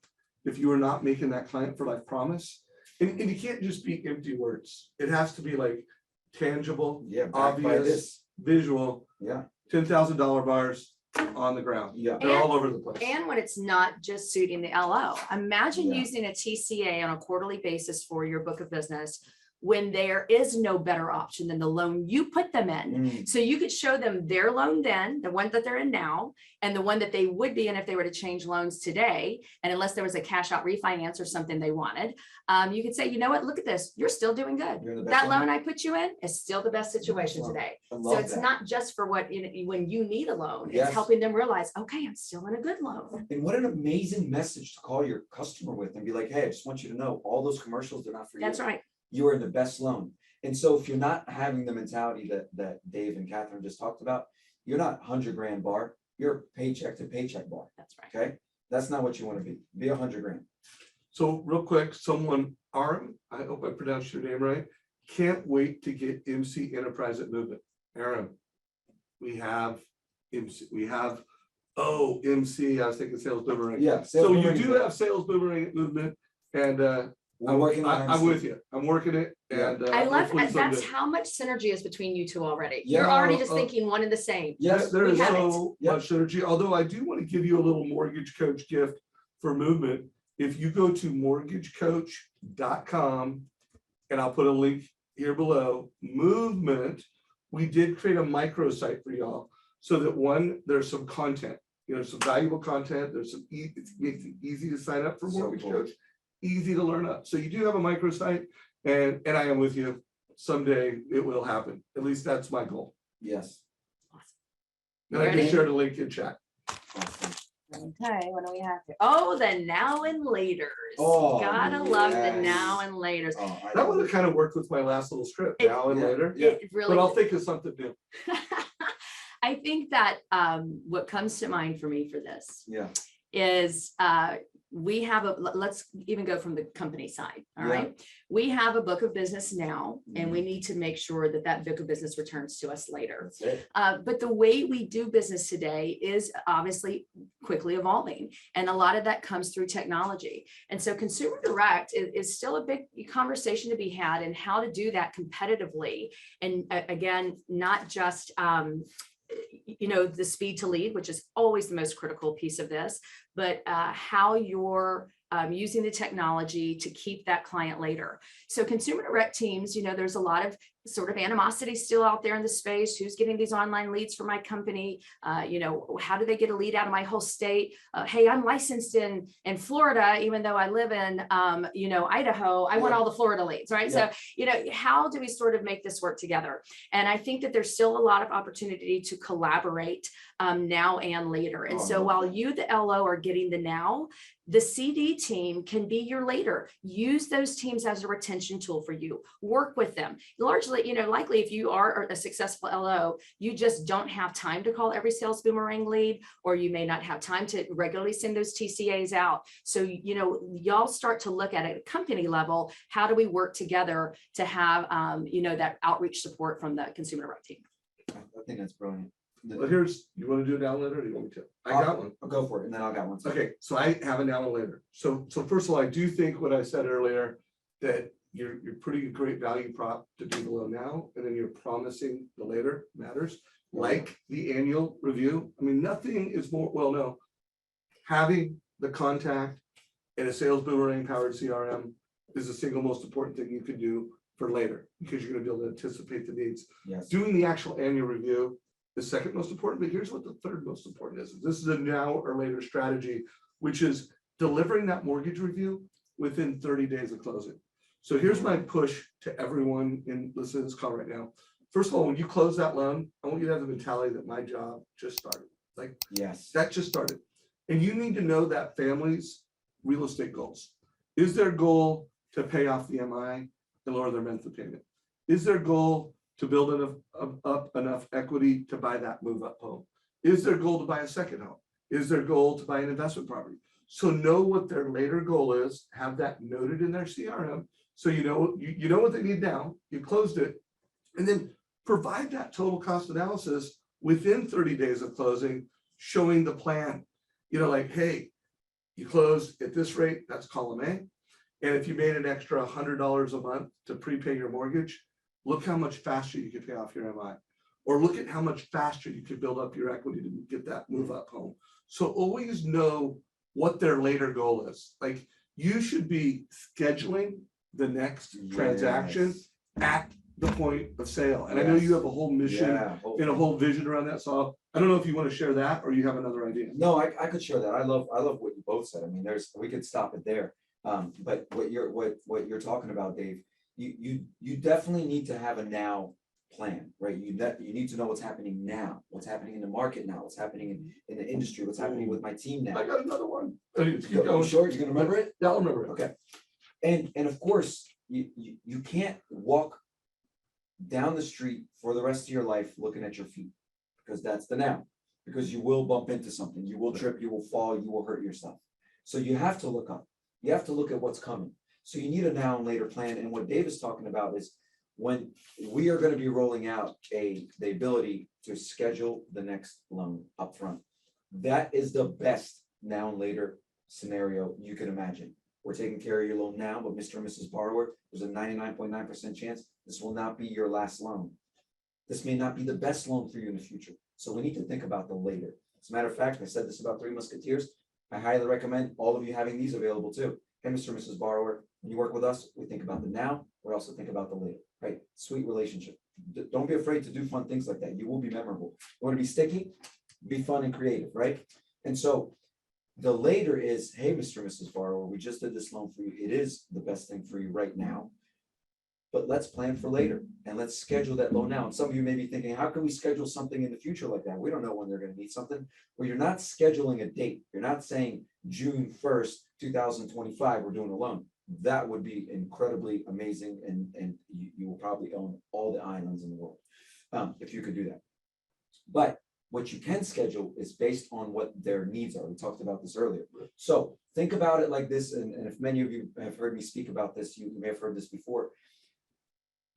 if you are not making that client for life promise, and you can't just be empty words. It has to be like tangible, yeah. Backed by obvious, this. visual, Yeah, $10,000 bars on the ground. yeah. They're all over the place. And when it's not just suiting the LO, imagine Yeah. using a TCA on a quarterly basis for your book of business when there is no better option than the loan you put them in. Mm, So you could show them their loan then, the one that they're in now, and the one that they would be in if they were to change loans today. And unless there was a cash out refinance or something they wanted, you could say, you know what, look at this, you're still doing good. You're in the best That loan. loan I put you in is still the best situation loan. today. I So love it's that. not just for what, when you need a loan, Yes. it's helping them realize, okay, I'm still in a good loan. And what an amazing message to call your customer with and be like, hey, I just want you to know, all those commercials, they're not for you. That's right. You are in the best loan. And so if you're not having the mentality that Dave and Catherine just talked about, you're not 100 grand bar, you're paycheck to paycheck bar, That's right. okay? That's not what you want to be. Be 100 grand. So real quick, someone, Aram, I hope I pronounced your name right, can't wait to get MC Enterprise at Movement. Aram, we have MC, MC, I was thinking Sales Boomerang. Yeah. So you do have Sales Boomerang at Movement, and We're working on I'm MC. with you. I'm working it, Yeah. and I love, hopefully that's someday. how much synergy is between you two already. Yeah, You're already just uh, thinking one and the same. Yes, There we is have so it. much synergy, although I do want to give you a little mortgage coach gift for Movement. If you go to mortgagecoach.com, and I'll put a link here below, Movement, we did create a microsite for y'all so that one, there's some content, some valuable content, there's some, it makes it easy to sign up for So Mortgage cool. Coach, easy to learn up. So you do have a microsite, and I am with you. Someday it will happen. At least that's my goal. Yes. And I Ready? just shared a link in chat. Awesome. Okay, what do we have here? Oh, the now and laters. Oh, Gotta love the yes. now and laters. Oh, I That love would have it. kind of worked with my last little script, It- now and Yeah. later, Yeah. It really. but I'll think of something new. I think that what comes to mind for me for this Yeah, is we have let's even go from the company side. All Yeah. right. We have a book of business now, and we need to make sure that that book of business returns to us later. that's it. But the way we do business today is obviously quickly evolving. And a lot of that comes through technology. And so consumer direct is still a big conversation to be had and how to do that competitively. And again, not just, the speed to lead, which is always the most critical piece of this, but how you're using the technology to keep that client later. So consumer direct teams, there's a lot of sort of animosity still out there in the space. Who's getting these online leads for my company? How do they get a lead out of my whole state? Hey, I'm licensed in Florida, even though I live in, Idaho. I want Yeah. all the Florida leads, right? Yeah. So, how do we sort of make this work together? And I think that there's still a lot of opportunity to collaborate now and later. And Oh, I so love while that. you, the LO, are getting the now, the CD team can be your later. Use those teams as a retention tool for you. Work with them. Largely, likely if you are a successful LO, you just don't have time to call every sales boomerang lead, or you may not have time to regularly send those TCAs out. So, y'all start to look at it at a company level. How do we work together to have, that outreach support from the consumer direct team? I think that's brilliant. But you want to do it now and later, or do you want me to? I got one. I'll go for it, and then I'll got one. too. Okay, so I have it now and later. So first of all, I do think what I said earlier, that you're pretty great value prop to do the low now, and then you're promising the later matters, like the annual review. I mean, nothing is more, well, no. Having the contact and a sales boomerang powered CRM is the single most important thing you can do for later, because you're gonna be able to anticipate the needs. Yes. Doing the actual annual review is second most important, but here's what the third most important is. This is a now or later strategy, which is delivering that mortgage review within 30 days of closing. So here's my push to everyone in listening to this call right now. First of all, when you close that loan, I want you to have the mentality that my job just started. Like Yes. that just started. And you need to know that family's real estate goals. Is their goal to pay off the MI and lower their monthly payment? Is their goal to build up enough equity to buy that move up home? Is their goal to buy a second home? Is their goal to buy an investment property? So know what their later goal is, have that noted in their CRM. So you know what they need now, you closed it, and then provide that total cost analysis within 30 days of closing, showing the plan. You know, like, hey, you closed at this rate, that's column A. And if you made an extra $100 a month to prepay your mortgage, look how much faster you could pay off your MI. Or look at how much faster you could build up your equity to get that move up home. So always know what their later goal is. Like you should be scheduling the next transaction Yes. at the point of sale. And I know you have a whole mission Yeah. and a whole vision around that. So I don't know if you want to share that or you have another idea. No, I could share that. I love what you both said. I mean, we could stop it there. But what you're talking about, Dave, you definitely need to have a now plan, right? You need to know what's happening now, what's happening in the market now, what's happening in the industry, what's happening with my team now. I got another one. Keep You going. sure you're gonna remember it? Yeah, I'll remember it. Okay. And of course, you can't walk down the street for the rest of your life looking at your feet, because that's the now. Because you will bump into something, you will trip, you will fall, you will hurt yourself. So you have to look up. You have to look at what's coming. So you need a now and later plan. And what Dave is talking about is when we are going to be rolling out the ability to schedule the next loan upfront. That is the best now and later scenario you can imagine. We're taking care of your loan now, but Mr. and Mrs. Borrower, there's a 99.9% chance this will not be your last loan. This may not be the best loan for you in the future. So we need to think about the later. As a matter of fact, I said this about Three Musketeers. I highly recommend all of you having these available too. Hey, Mr. and Mrs. Borrower, when you work with us, we think about the now, we also think about the later, right? Sweet relationship. Don't be afraid to do fun things like that. You will be memorable. You want to be sticky? Be fun and creative, right? And so the later is, hey, Mr. and Mrs. Borrower, we just did this loan for you. It is the best thing for you right now. But let's plan for later and let's schedule that loan now. And some of you may be thinking, how can we schedule something in the future like that? We don't know when they're going to need something. Well, you're not scheduling a date. You're not saying June 1st, 2025, we're doing a loan. That would be incredibly amazing. And you will probably own all the islands in the world if you could do that. But what you can schedule is based on what their needs are. We talked about this earlier. So think about it like this. And if many of you have heard me speak about this, you may have heard this before.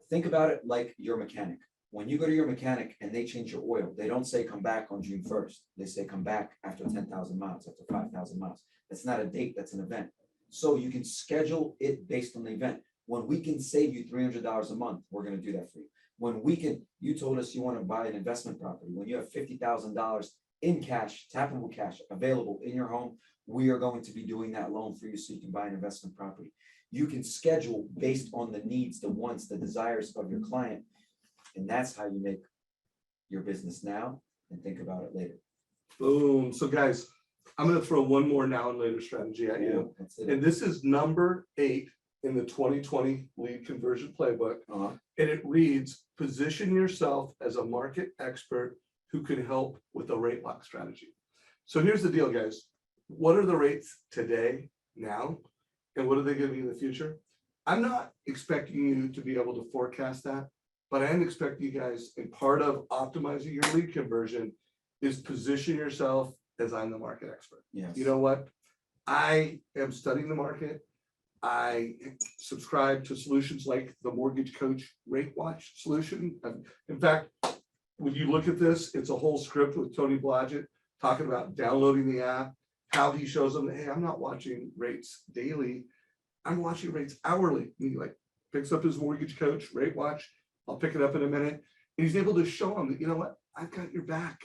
Think about it like your mechanic. When you go to your mechanic and they change your oil, they don't say come back on June 1st. They say come back after 10,000 miles, after 5,000 miles. That's not a date, that's an event. So you can schedule it based on the event. When we can save you $300 a month, we're going to do that for you. When we can, you told us you want to buy an investment property. When you have $50,000 in cash, tappable cash available in your home, we are going to be doing that loan for you so you can buy an investment property. You can schedule based on the needs, the wants, the desires of your client. And that's how you make your business now and think about it later. Boom. So guys, I'm going to throw one more now and later strategy at you. That's it. And this is number 8 in the 2020 lead conversion playbook. And it reads, position yourself as a market expert who can help with a rate lock strategy. So here's the deal, guys. What are the rates today, now? And what are they going to be in the future? I'm not expecting you to be able to forecast that, but I am expecting you guys, and part of optimizing your lead conversion is position yourself as I'm the market expert. Yes. You know what? I am studying the market. I subscribe to solutions like the Mortgage Coach Rate Watch solution. In fact, when you look at this, it's a whole script with Tony Blodgett talking about downloading the app, how he shows them, hey, I'm not watching rates daily. I'm watching rates hourly. He like picks up his Mortgage Coach Rate Watch. I'll pick it up in a minute. And he's able to show them that, you know what? I've got your back.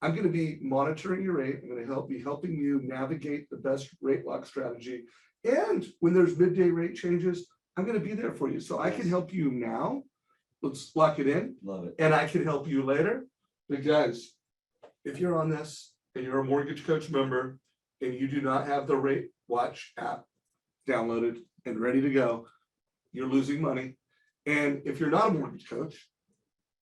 I'm going to be monitoring your rate. I'm going to be helping you navigate the best rate lock strategy. And when there's midday rate changes, I'm going to be there for you. So I can help you now. Let's lock it in. Love it. And I can help you later. But guys, if you're on this and you're a Mortgage Coach member and you do not have the Rate Watch app downloaded and ready to go, you're losing money. And if you're not a mortgage coach,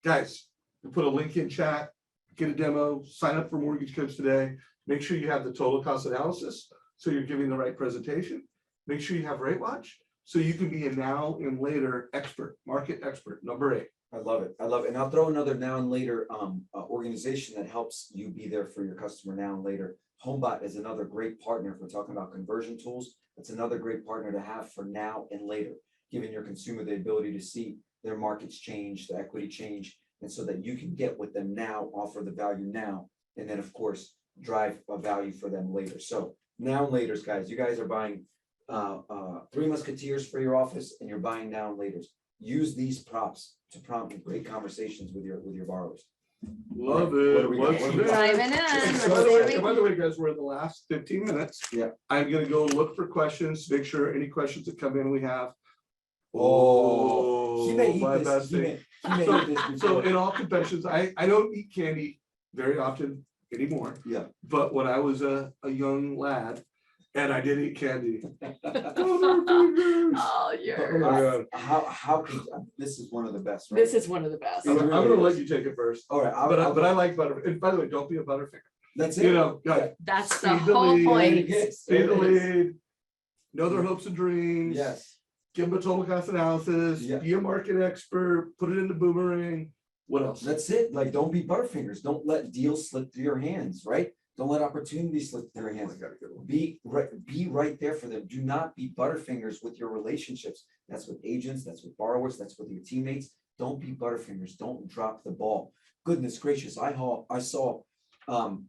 guys, we put a link in chat, get a demo, sign up for Mortgage Coach today. Make sure you have the total cost analysis, so you're giving the right presentation. Make sure you have Rate Watch, so you can be a now and later expert, market expert, number 8. I love it. I love it. And I'll throw another now and later organization that helps you be there for your customer now and later. HomeBot is another great partner. If we're talking about conversion tools, it's another great partner to have for now and later, giving your consumer the ability to see their markets change, the equity change, and so that you can get with them now, offer the value now, and then of course drive a value for them later. So now and later's, guys, you guys are buying Three Musketeers for your office, and you're buying now and later's. Use these props to prompt great conversations with your borrowers. Love What it. do we got? What's What do we next? got? Diving in. And by the way, guys, we're in the last 15 minutes. Yeah. I'm gonna go look for questions, make sure any questions that come in we have. Oh, he may eat my this. bad He thing. may eat this So before. in all confessions, I don't eat candy very often anymore, Yeah. but when I was a young lad and I did eat candy. Oh, you're, God. How could, this is one of the best, right? this is one of the best. I'm gonna let you take it first, All right, but I like butter. And by the way, don't be a butterfinger. that's it. You know, guys, That's the Speed the whole lead. point. Yes, stay there the it is. lead, know their hopes and dreams. Yes, Give them a total cost analysis, Yeah. be a market expert, put it into Boomerang. What else? that's it. Like, don't be butterfingers. Don't let deals slip through your hands, right? Don't let opportunities slip through your hands. Be right there for them. Do not be butterfingers with your relationships. That's with agents, that's with borrowers, that's with your teammates. Don't be butterfingers. Don't drop the ball. Goodness gracious, I saw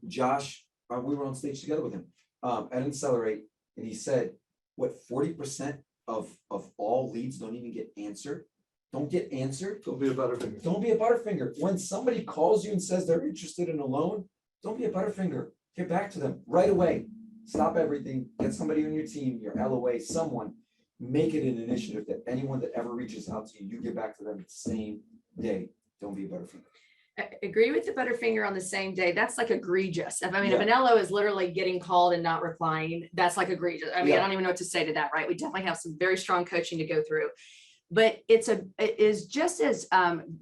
Josh, we were on stage together with him at Accelerate, and he said, what, 40% of all leads don't even get answered? Don't get answered? Don't be a butterfinger. Don't be a butterfinger. When somebody calls you and says they're interested in a loan, don't be a butterfinger. Get back to them right away. Stop everything. Get somebody on your team, your LOA, someone. Make it an initiative that anyone that ever reaches out to you, you get back to them the same day. Don't be a butterfinger. I agree with the butterfinger on the same day. That's like egregious. If if Yeah. an LO is literally getting called and not replying, that's like egregious. I mean, I Yeah. don't even know what to say to that, right? We definitely have some very strong coaching to go through. But it is just as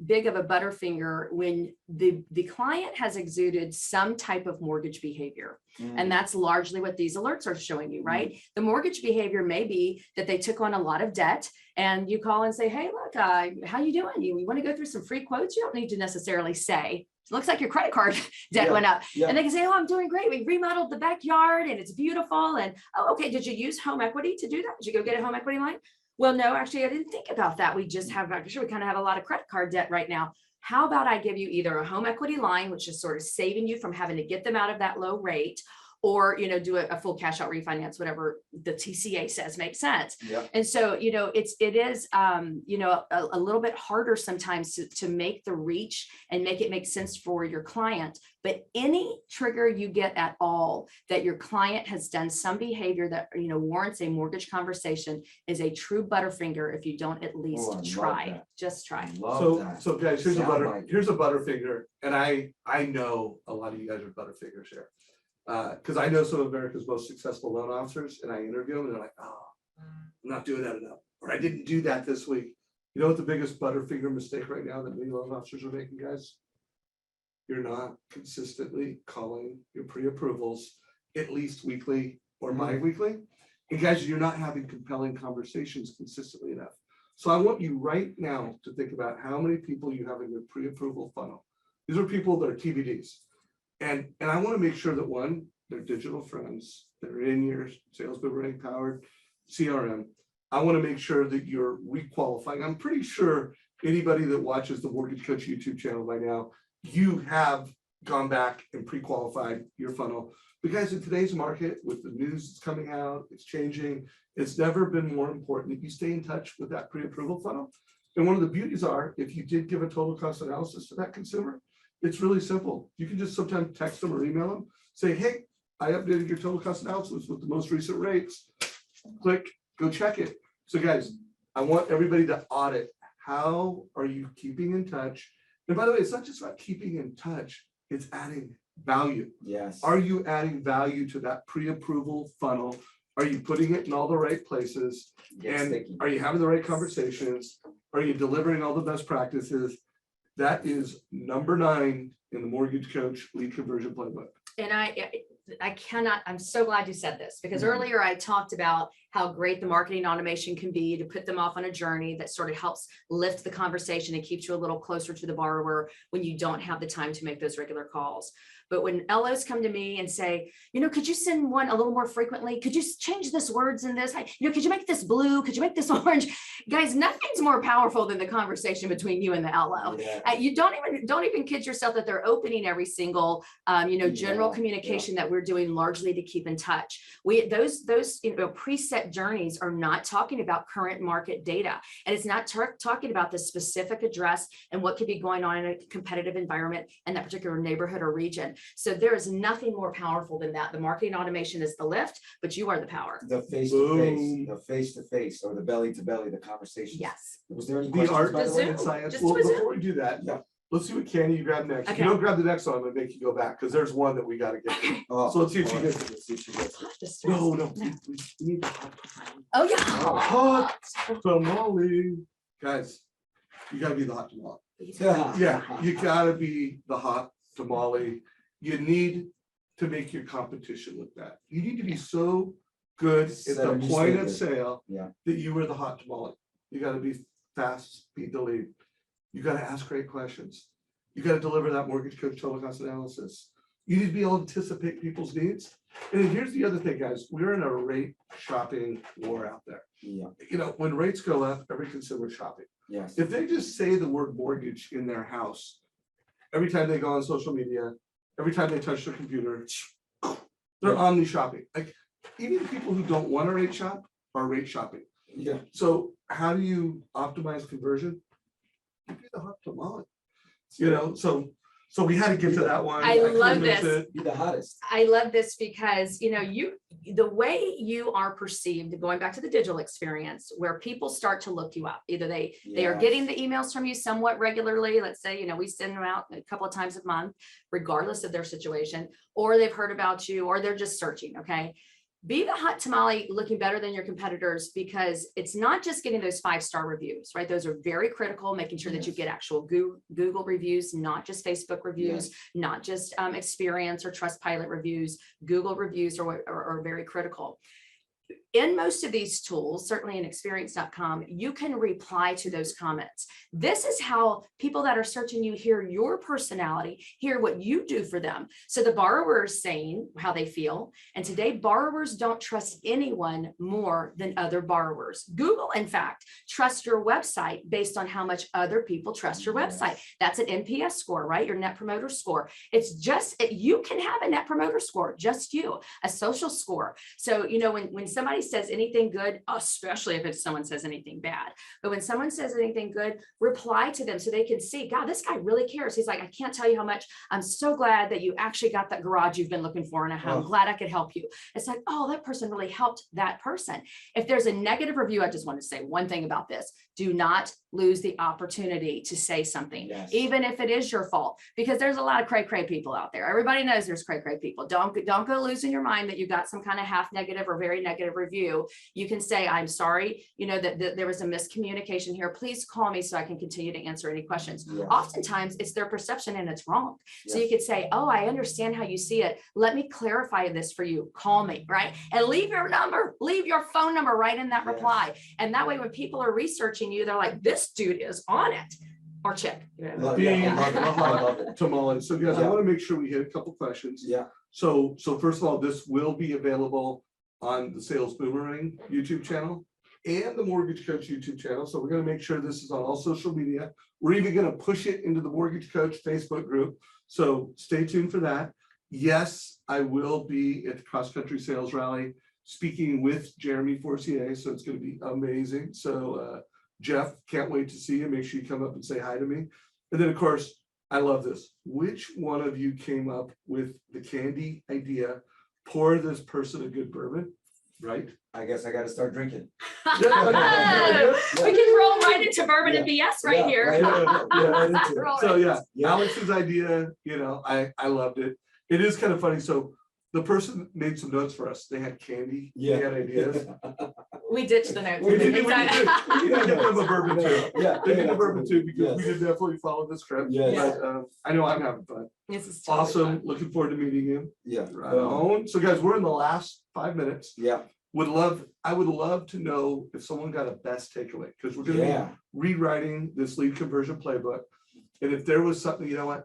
big of a butterfinger when the client has exuded some type of mortgage behavior. And that's largely what these alerts are showing you, right? The mortgage behavior may be that they took on a lot of debt, and you call and say, hey, look, how you doing? You want to go through some free quotes? You don't need to necessarily say, it looks like your credit card debt Yeah, went up. yeah. And they can say, oh, I'm doing great. We remodeled the backyard and it's beautiful. And oh, okay, did you use home equity to do that? Did you go get a home equity line? Well, no, actually, I didn't think about that. We just have, actually, we kind of have a lot of credit card debt right now. How about I give you either a home equity line, which is sort of saving you from having to get them out of that low rate, or, do a full cash out refinance, whatever the TCA says makes sense. Yeah. And so, it is, a little bit harder sometimes to make the reach and make it make sense for your client. But any trigger you get at all that your client has done some behavior that, warrants a mortgage conversation is a true butterfinger if you don't at least Oh, I love try. that. Just try. Love that. So guys, here's Soundbite. here's a butterfinger, and I know a lot of you guys are butterfingers here. Because I know some of America's most successful loan officers, and I interview them, and they're like, oh, I'm not doing that enough, or I didn't do that this week. You know what the biggest butterfinger mistake right now that many loan officers are making, guys? You're not consistently calling your pre-approvals at least weekly or bi-weekly. And guys, you're not having compelling conversations consistently enough. So I want you right now to think about how many people you have in your pre-approval funnel. These are people that are TBDs. And I want to make sure that, one, they're digital friends that are in your Sales Boomerang powered CRM. I want to make sure that you're requalifying. I'm pretty sure anybody that watches the Mortgage Coach YouTube channel by now, you have gone back and pre-qualified your funnel. Because in today's market, with the news that's coming out, it's changing. It's never been more important that you stay in touch with that pre-approval funnel. And one of the beauties are, if you did give a total cost analysis to that consumer, it's really simple. You can just sometimes text them or email them, say, hey, I updated your total cost analysis with the most recent rates. Click, go check it. So guys, I want everybody to audit. How are you keeping in touch And by the way, it's not just about keeping in touch, it's adding value. Yes. Are you adding value to that pre-approval funnel? Are you putting it in all the right places? Get And sticky. are you having the right conversations? Are you delivering all the best practices? That is number 9 in the Mortgage Coach lead conversion playbook. And I cannot, I'm so glad you said this, because Mhm. earlier I talked about how great the marketing automation can be to put them off on a journey that sort of helps lift the conversation and keeps you a little closer to the borrower when you don't have the time to make those regular calls. But when LOs come to me and say, could you send one a little more frequently? Could you change this words in this? Could you make this blue? Could you make this orange? Guys, nothing's more powerful than the conversation between you and the LO. Yeah. You don't even kid yourself that they're opening every single, general Yeah, communication that we're doing largely to keep in touch. Those preset journeys are not talking about current market data, and it's not talking about the specific address and what could be going on in a competitive environment in that particular neighborhood or region. So there is nothing more powerful than that. The marketing automation is the lift, but you are the power. The face-to-face, Boom. the face-to-face, or the belly-to-belly, the conversation. Yes. Was there any The questions? art by the Does way? and science. Just Well, do a Zoom. before we do that, Yeah. let's see what candy you grab next. If Okay. you don't grab the next one, I'm gonna make you go back because there's one that we gotta get to. Oh, So let's see if she all right. gets it. Let's see if she gets it. This No, stress. we need the hot Oh, yeah. Hot tamale. Guys, you gotta be the hot tamale. Yeah, you gotta be the hot tamale. You need to make your competition look bad. You need to be so good at Set the a new point of standard. sale Yeah. that you were the hot tamale. You gotta be fast, speed the lead. You gotta ask great questions. You gotta deliver that mortgage coach total cost analysis. You need to be able to anticipate people's needs. And then here's the other thing, guys, we're in a rate shopping war out there. Yeah, When rates go up, every consumer's shopping. yes. If they just say the word mortgage in their house, every time they go on social media, every time they touch their computer, they're omni shopping. Like, even people who don't want to rate shop are rate shopping. Yeah. So how do you optimize conversion? You do the hot tamale. So we had to get to that one. I couldn't love miss this. it. Be the hottest. I love this because, the way you are perceived, going back to the digital experience, where people start to look you up, either they are Yes. getting the emails from you somewhat regularly. Let's say, we send them out a couple of times a month, regardless of their situation, or they've heard about you, or they're just searching. Okay. Be the hot tamale looking better than your competitors, because it's not just getting those 5-star reviews, right? Those are very critical, making sure that you Yes. get actual Google reviews, not just Facebook reviews, not just Experience or Trustpilot reviews. Google reviews are very critical. In most of these tools, certainly in experience.com, you can reply to those comments. This is how people that are searching you hear your personality, hear what you do for them. So the borrower is saying how they feel. And today, borrowers don't trust anyone more than other borrowers. Google, in fact, trusts your website based on how much other people trust your website. That's an NPS score, right? Your Net Promoter Score. It's just, you can have a Net Promoter Score, just you, a social score. So, when somebody says anything good, especially if someone says anything bad, but when someone says anything good, reply to them so they can see, God, this guy really cares. He's like, I can't tell you how much I'm so glad that you actually got that garage you've been looking for in a home. Oh. Glad I could help you. It's like, oh, that person really helped that person. If there's a negative review, I just want to say one thing about this. Do not lose the opportunity to say something, Yes. even if it is your fault, because there's a lot of cray people out there. Everybody knows there's cray people. Don't go losing your mind that you got some kind of half negative or very negative review. You can say, I'm sorry, that there was a miscommunication here. Please call me so I can continue to answer any questions. Yes. Oftentimes it's their perception and it's wrong. So you Yes. could say, oh, I understand how you see it. Let me clarify this for you. Call me, right? And leave your number, leave your phone number right in that Yes. reply. And that way, when people are researching you, they're like, this dude is on it, or chick. Love- yeah, I love it. I love it. Tamale. So guys, I Yeah. want to make sure we hit a couple questions. Yeah, So first of all, this will be available on the Sales Boomerang YouTube channel and the Mortgage Coach YouTube channel. So we're going to make sure this is on all social media. We're even going to push it into the Mortgage Coach Facebook group. So stay tuned for that. Yes, I will be at the Cross Country Sales Rally speaking with Jeremy Forcier. So it's going to be amazing. So Jeff, can't wait to see you. Make sure you come up and say hi to me. And then of course, I love this. Which one of you came up with the candy idea? Pour this person a good bourbon. right? I guess I gotta start drinking. We can roll right into bourbon and BS right Yeah, here. right, right into it. Roll So right. yeah, Yeah. Alex's idea, I loved it. It is kind of funny. So the person made some notes for us. They had candy. Yeah. They had ideas. We ditched the notes. We did give Exactly. them a bourbon too. Yeah. They did a bourbon too because Yes. we did definitely follow the script. Yes. But I know I'm having fun. This is totally Awesome. fun. Looking forward to meeting you. Yeah. Right on. So guys, we're in the last 5 minutes. Yeah, I would love to know if someone got a best takeaway, because we're gonna be yeah, rewriting this lead conversion playbook. And if there was something, you know what?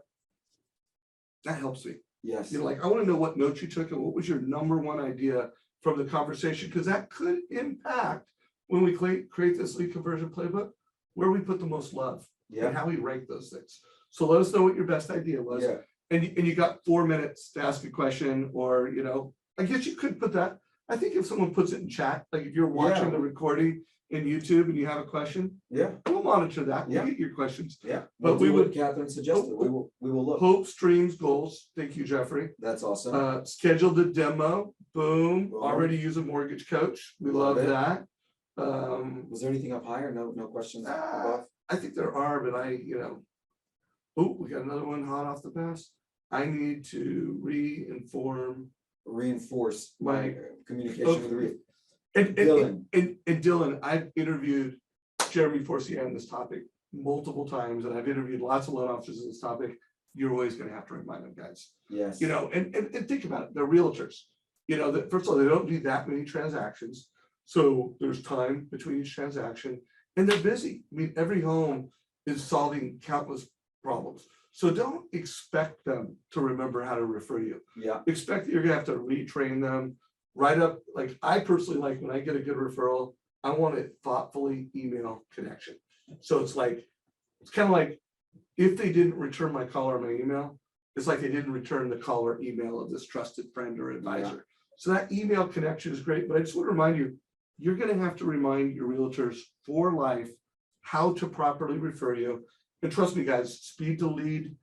That helps me. yes. I want to know what notes you took and what was your number one idea from the conversation, because that could impact when we create this lead conversion playbook, where we put the most love and Yeah, how we rank those things. So let us know what your best idea was. yeah, And you got 4 minutes to ask a question, or, I guess you could put that. I think if someone puts it in chat, like if you're watching Yeah. the recording in YouTube and you have a question, yeah, we'll monitor that. We'll Yeah. get your questions. yeah. But We'll we do what would- Catherine suggested, we will look. Hopes, dreams, goals. Thank you, Jeffrey. That's awesome. Schedule the demo, boom, Boom. already use a mortgage coach, we Love love it. that. Was there anything up higher? No questions Ah, above? I think there are, but oh, we got another one hot off the pass. I need to re-inform, Reinforce my Right. communication with the reef. and Dylan. Dylan, I've interviewed Jeremy Forcier on this topic multiple times, and I've interviewed lots of loan officers on this topic. You're always gonna have to remind them, guys. Yes. And think about it, they're realtors. That first of all, they don't do that many transactions. So there's time between each transaction and they're busy. I mean, every home is solving countless problems. So don't expect them to remember how to refer you. Yeah, Expect that you're gonna have to retrain them, write up, like I personally like when I get a good referral, I want it thoughtfully email connection. So it's kind of like if they didn't return my call or my email, it's like they didn't return the call or email of this trusted friend or advisor. So that email connection is great, but I just want to remind you, you're gonna have to remind your realtors for life how to properly refer you. And trust me, guys, speed to lead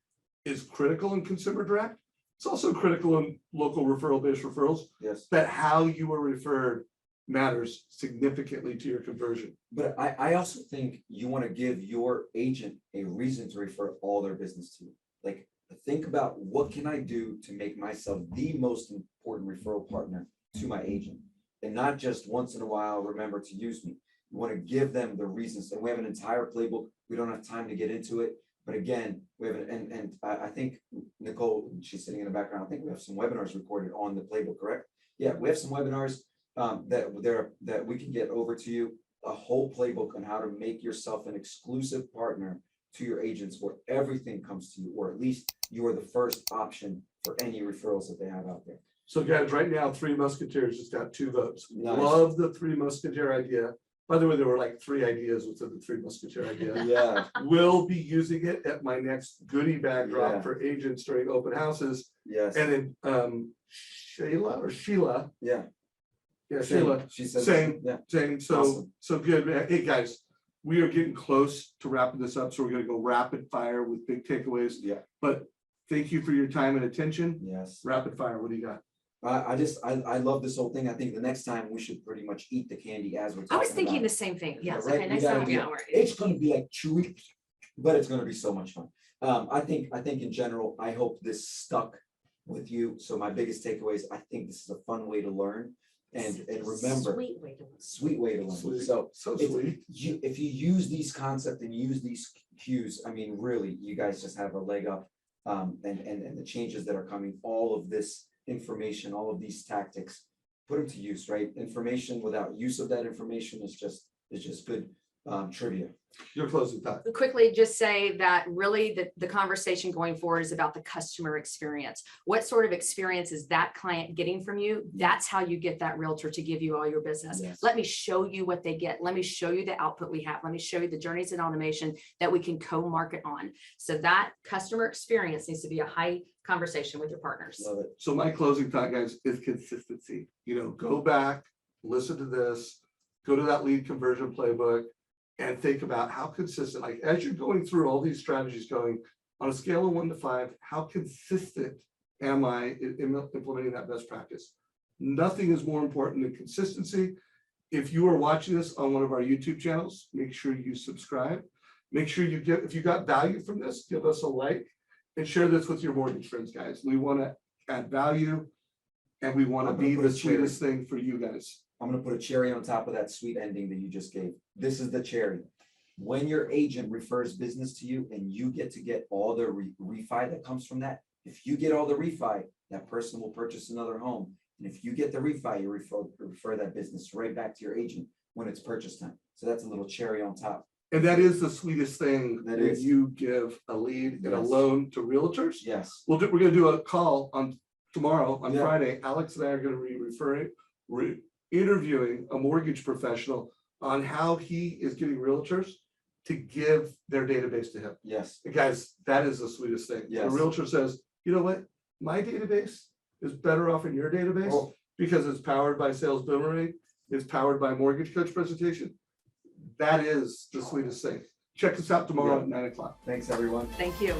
is critical in consumer direct. It's also critical in local referral-based referrals, yes. that how you were referred matters significantly to your conversion. But I also think you want to give your agent a reason to refer all their business to you. Like, think about what can I do to make myself the most important referral partner to my agent? And not just once in a while, remember to use me. You want to give them the reasons. And we have an entire playbook. We don't have time to get into it. But again, we have and I think Nicole, she's sitting in the background. I think we have some webinars recorded on the playbook, correct? Yeah, we have some webinars that we can get over to you. A whole playbook on how to make yourself an exclusive partner to your agents where everything comes to you, or at least you are the first option for any referrals that they have out there. So guys, right now, Three Musketeers has got 2 votes. Nice. Love the Three Musketeer idea. By the way, there were like 3 ideas within the Three Musketeer idea. Yeah, Will be using it at my next goodie bag drop Yeah. for agents during open houses. yes, And then Sheila, yeah. yeah, Sheila, She said, same. yeah, saying, so Awesome. good, man. Hey, guys, we are getting close to wrapping this up, so we're gonna go rapid fire with big takeaways. yeah, But thank you for your time and attention. yes. Rapid fire, what do you got? I love this whole thing. I think the next time we should pretty much eat the candy as we're talking I was thinking about the it. same thing. Yes. Right? Okay. We Next gotta time. do Yeah. it. We're. It's gonna be like chewy, but it's gonna be so much fun. I think in general, I hope this stuck with you. So my biggest takeaway is I think this is a fun way to learn and remember, Sweet way to learn. sweet way to learn. Sweet. So So it's- sweet. if you use these concepts and use these cues, I mean, really, you guys just have a leg up. And the changes that are coming, all of this information, all of these tactics, put them to use, right? Information without use of that information is just good trivia. Your closing thought. Quickly just say that really the conversation going forward is about the customer experience. What sort of experience is that client getting from you? That's how you get that realtor to give you all your business. Yes. Let me show you what they get. Let me show you the output we have. Let me show you the journeys and automation that we can co-market on. So that customer experience needs to be a high conversation with your partners. Love it. So my closing thought, guys, is consistency. Go back, listen to this, go to that lead conversion playbook and think about how consistent, like as you're going through all these strategies going on a scale of 1 to 5, how consistent am I in implementing that best practice? Nothing is more important than consistency. If you are watching this on one of our YouTube channels, make sure you subscribe. Make sure you get, if you got value from this, give us a like and share this with your mortgage friends, guys. We want to add value and we want to I'm gonna be put the a cherry. sweetest thing for you guys. I'm gonna put a cherry on top of that sweet ending that you just gave. This is the cherry. When your agent refers business to you and you get to get all the refi that comes from that, if you get all the refi, that person will purchase another home. And if you get the refi, you refer that business right back to your agent when it's purchase time. So that's a little cherry on top. And that is the sweetest thing That when is. you give a lead and a Yes. loan to realtors. Yes, We're gonna do a call on tomorrow, on Yeah. Friday. Alex and I are gonna be interviewing a mortgage professional on how he is getting realtors to give their database to him. yes, And guys, that is the sweetest thing. The Yes. realtor says, you know what? My database is better off in your database Oh. because it's powered by Sales Boomerang. It's powered by Mortgage Coach presentation. That is the sweetest thing. Check us out tomorrow Yeah. at 9 o'clock. thanks, everyone. Thank you.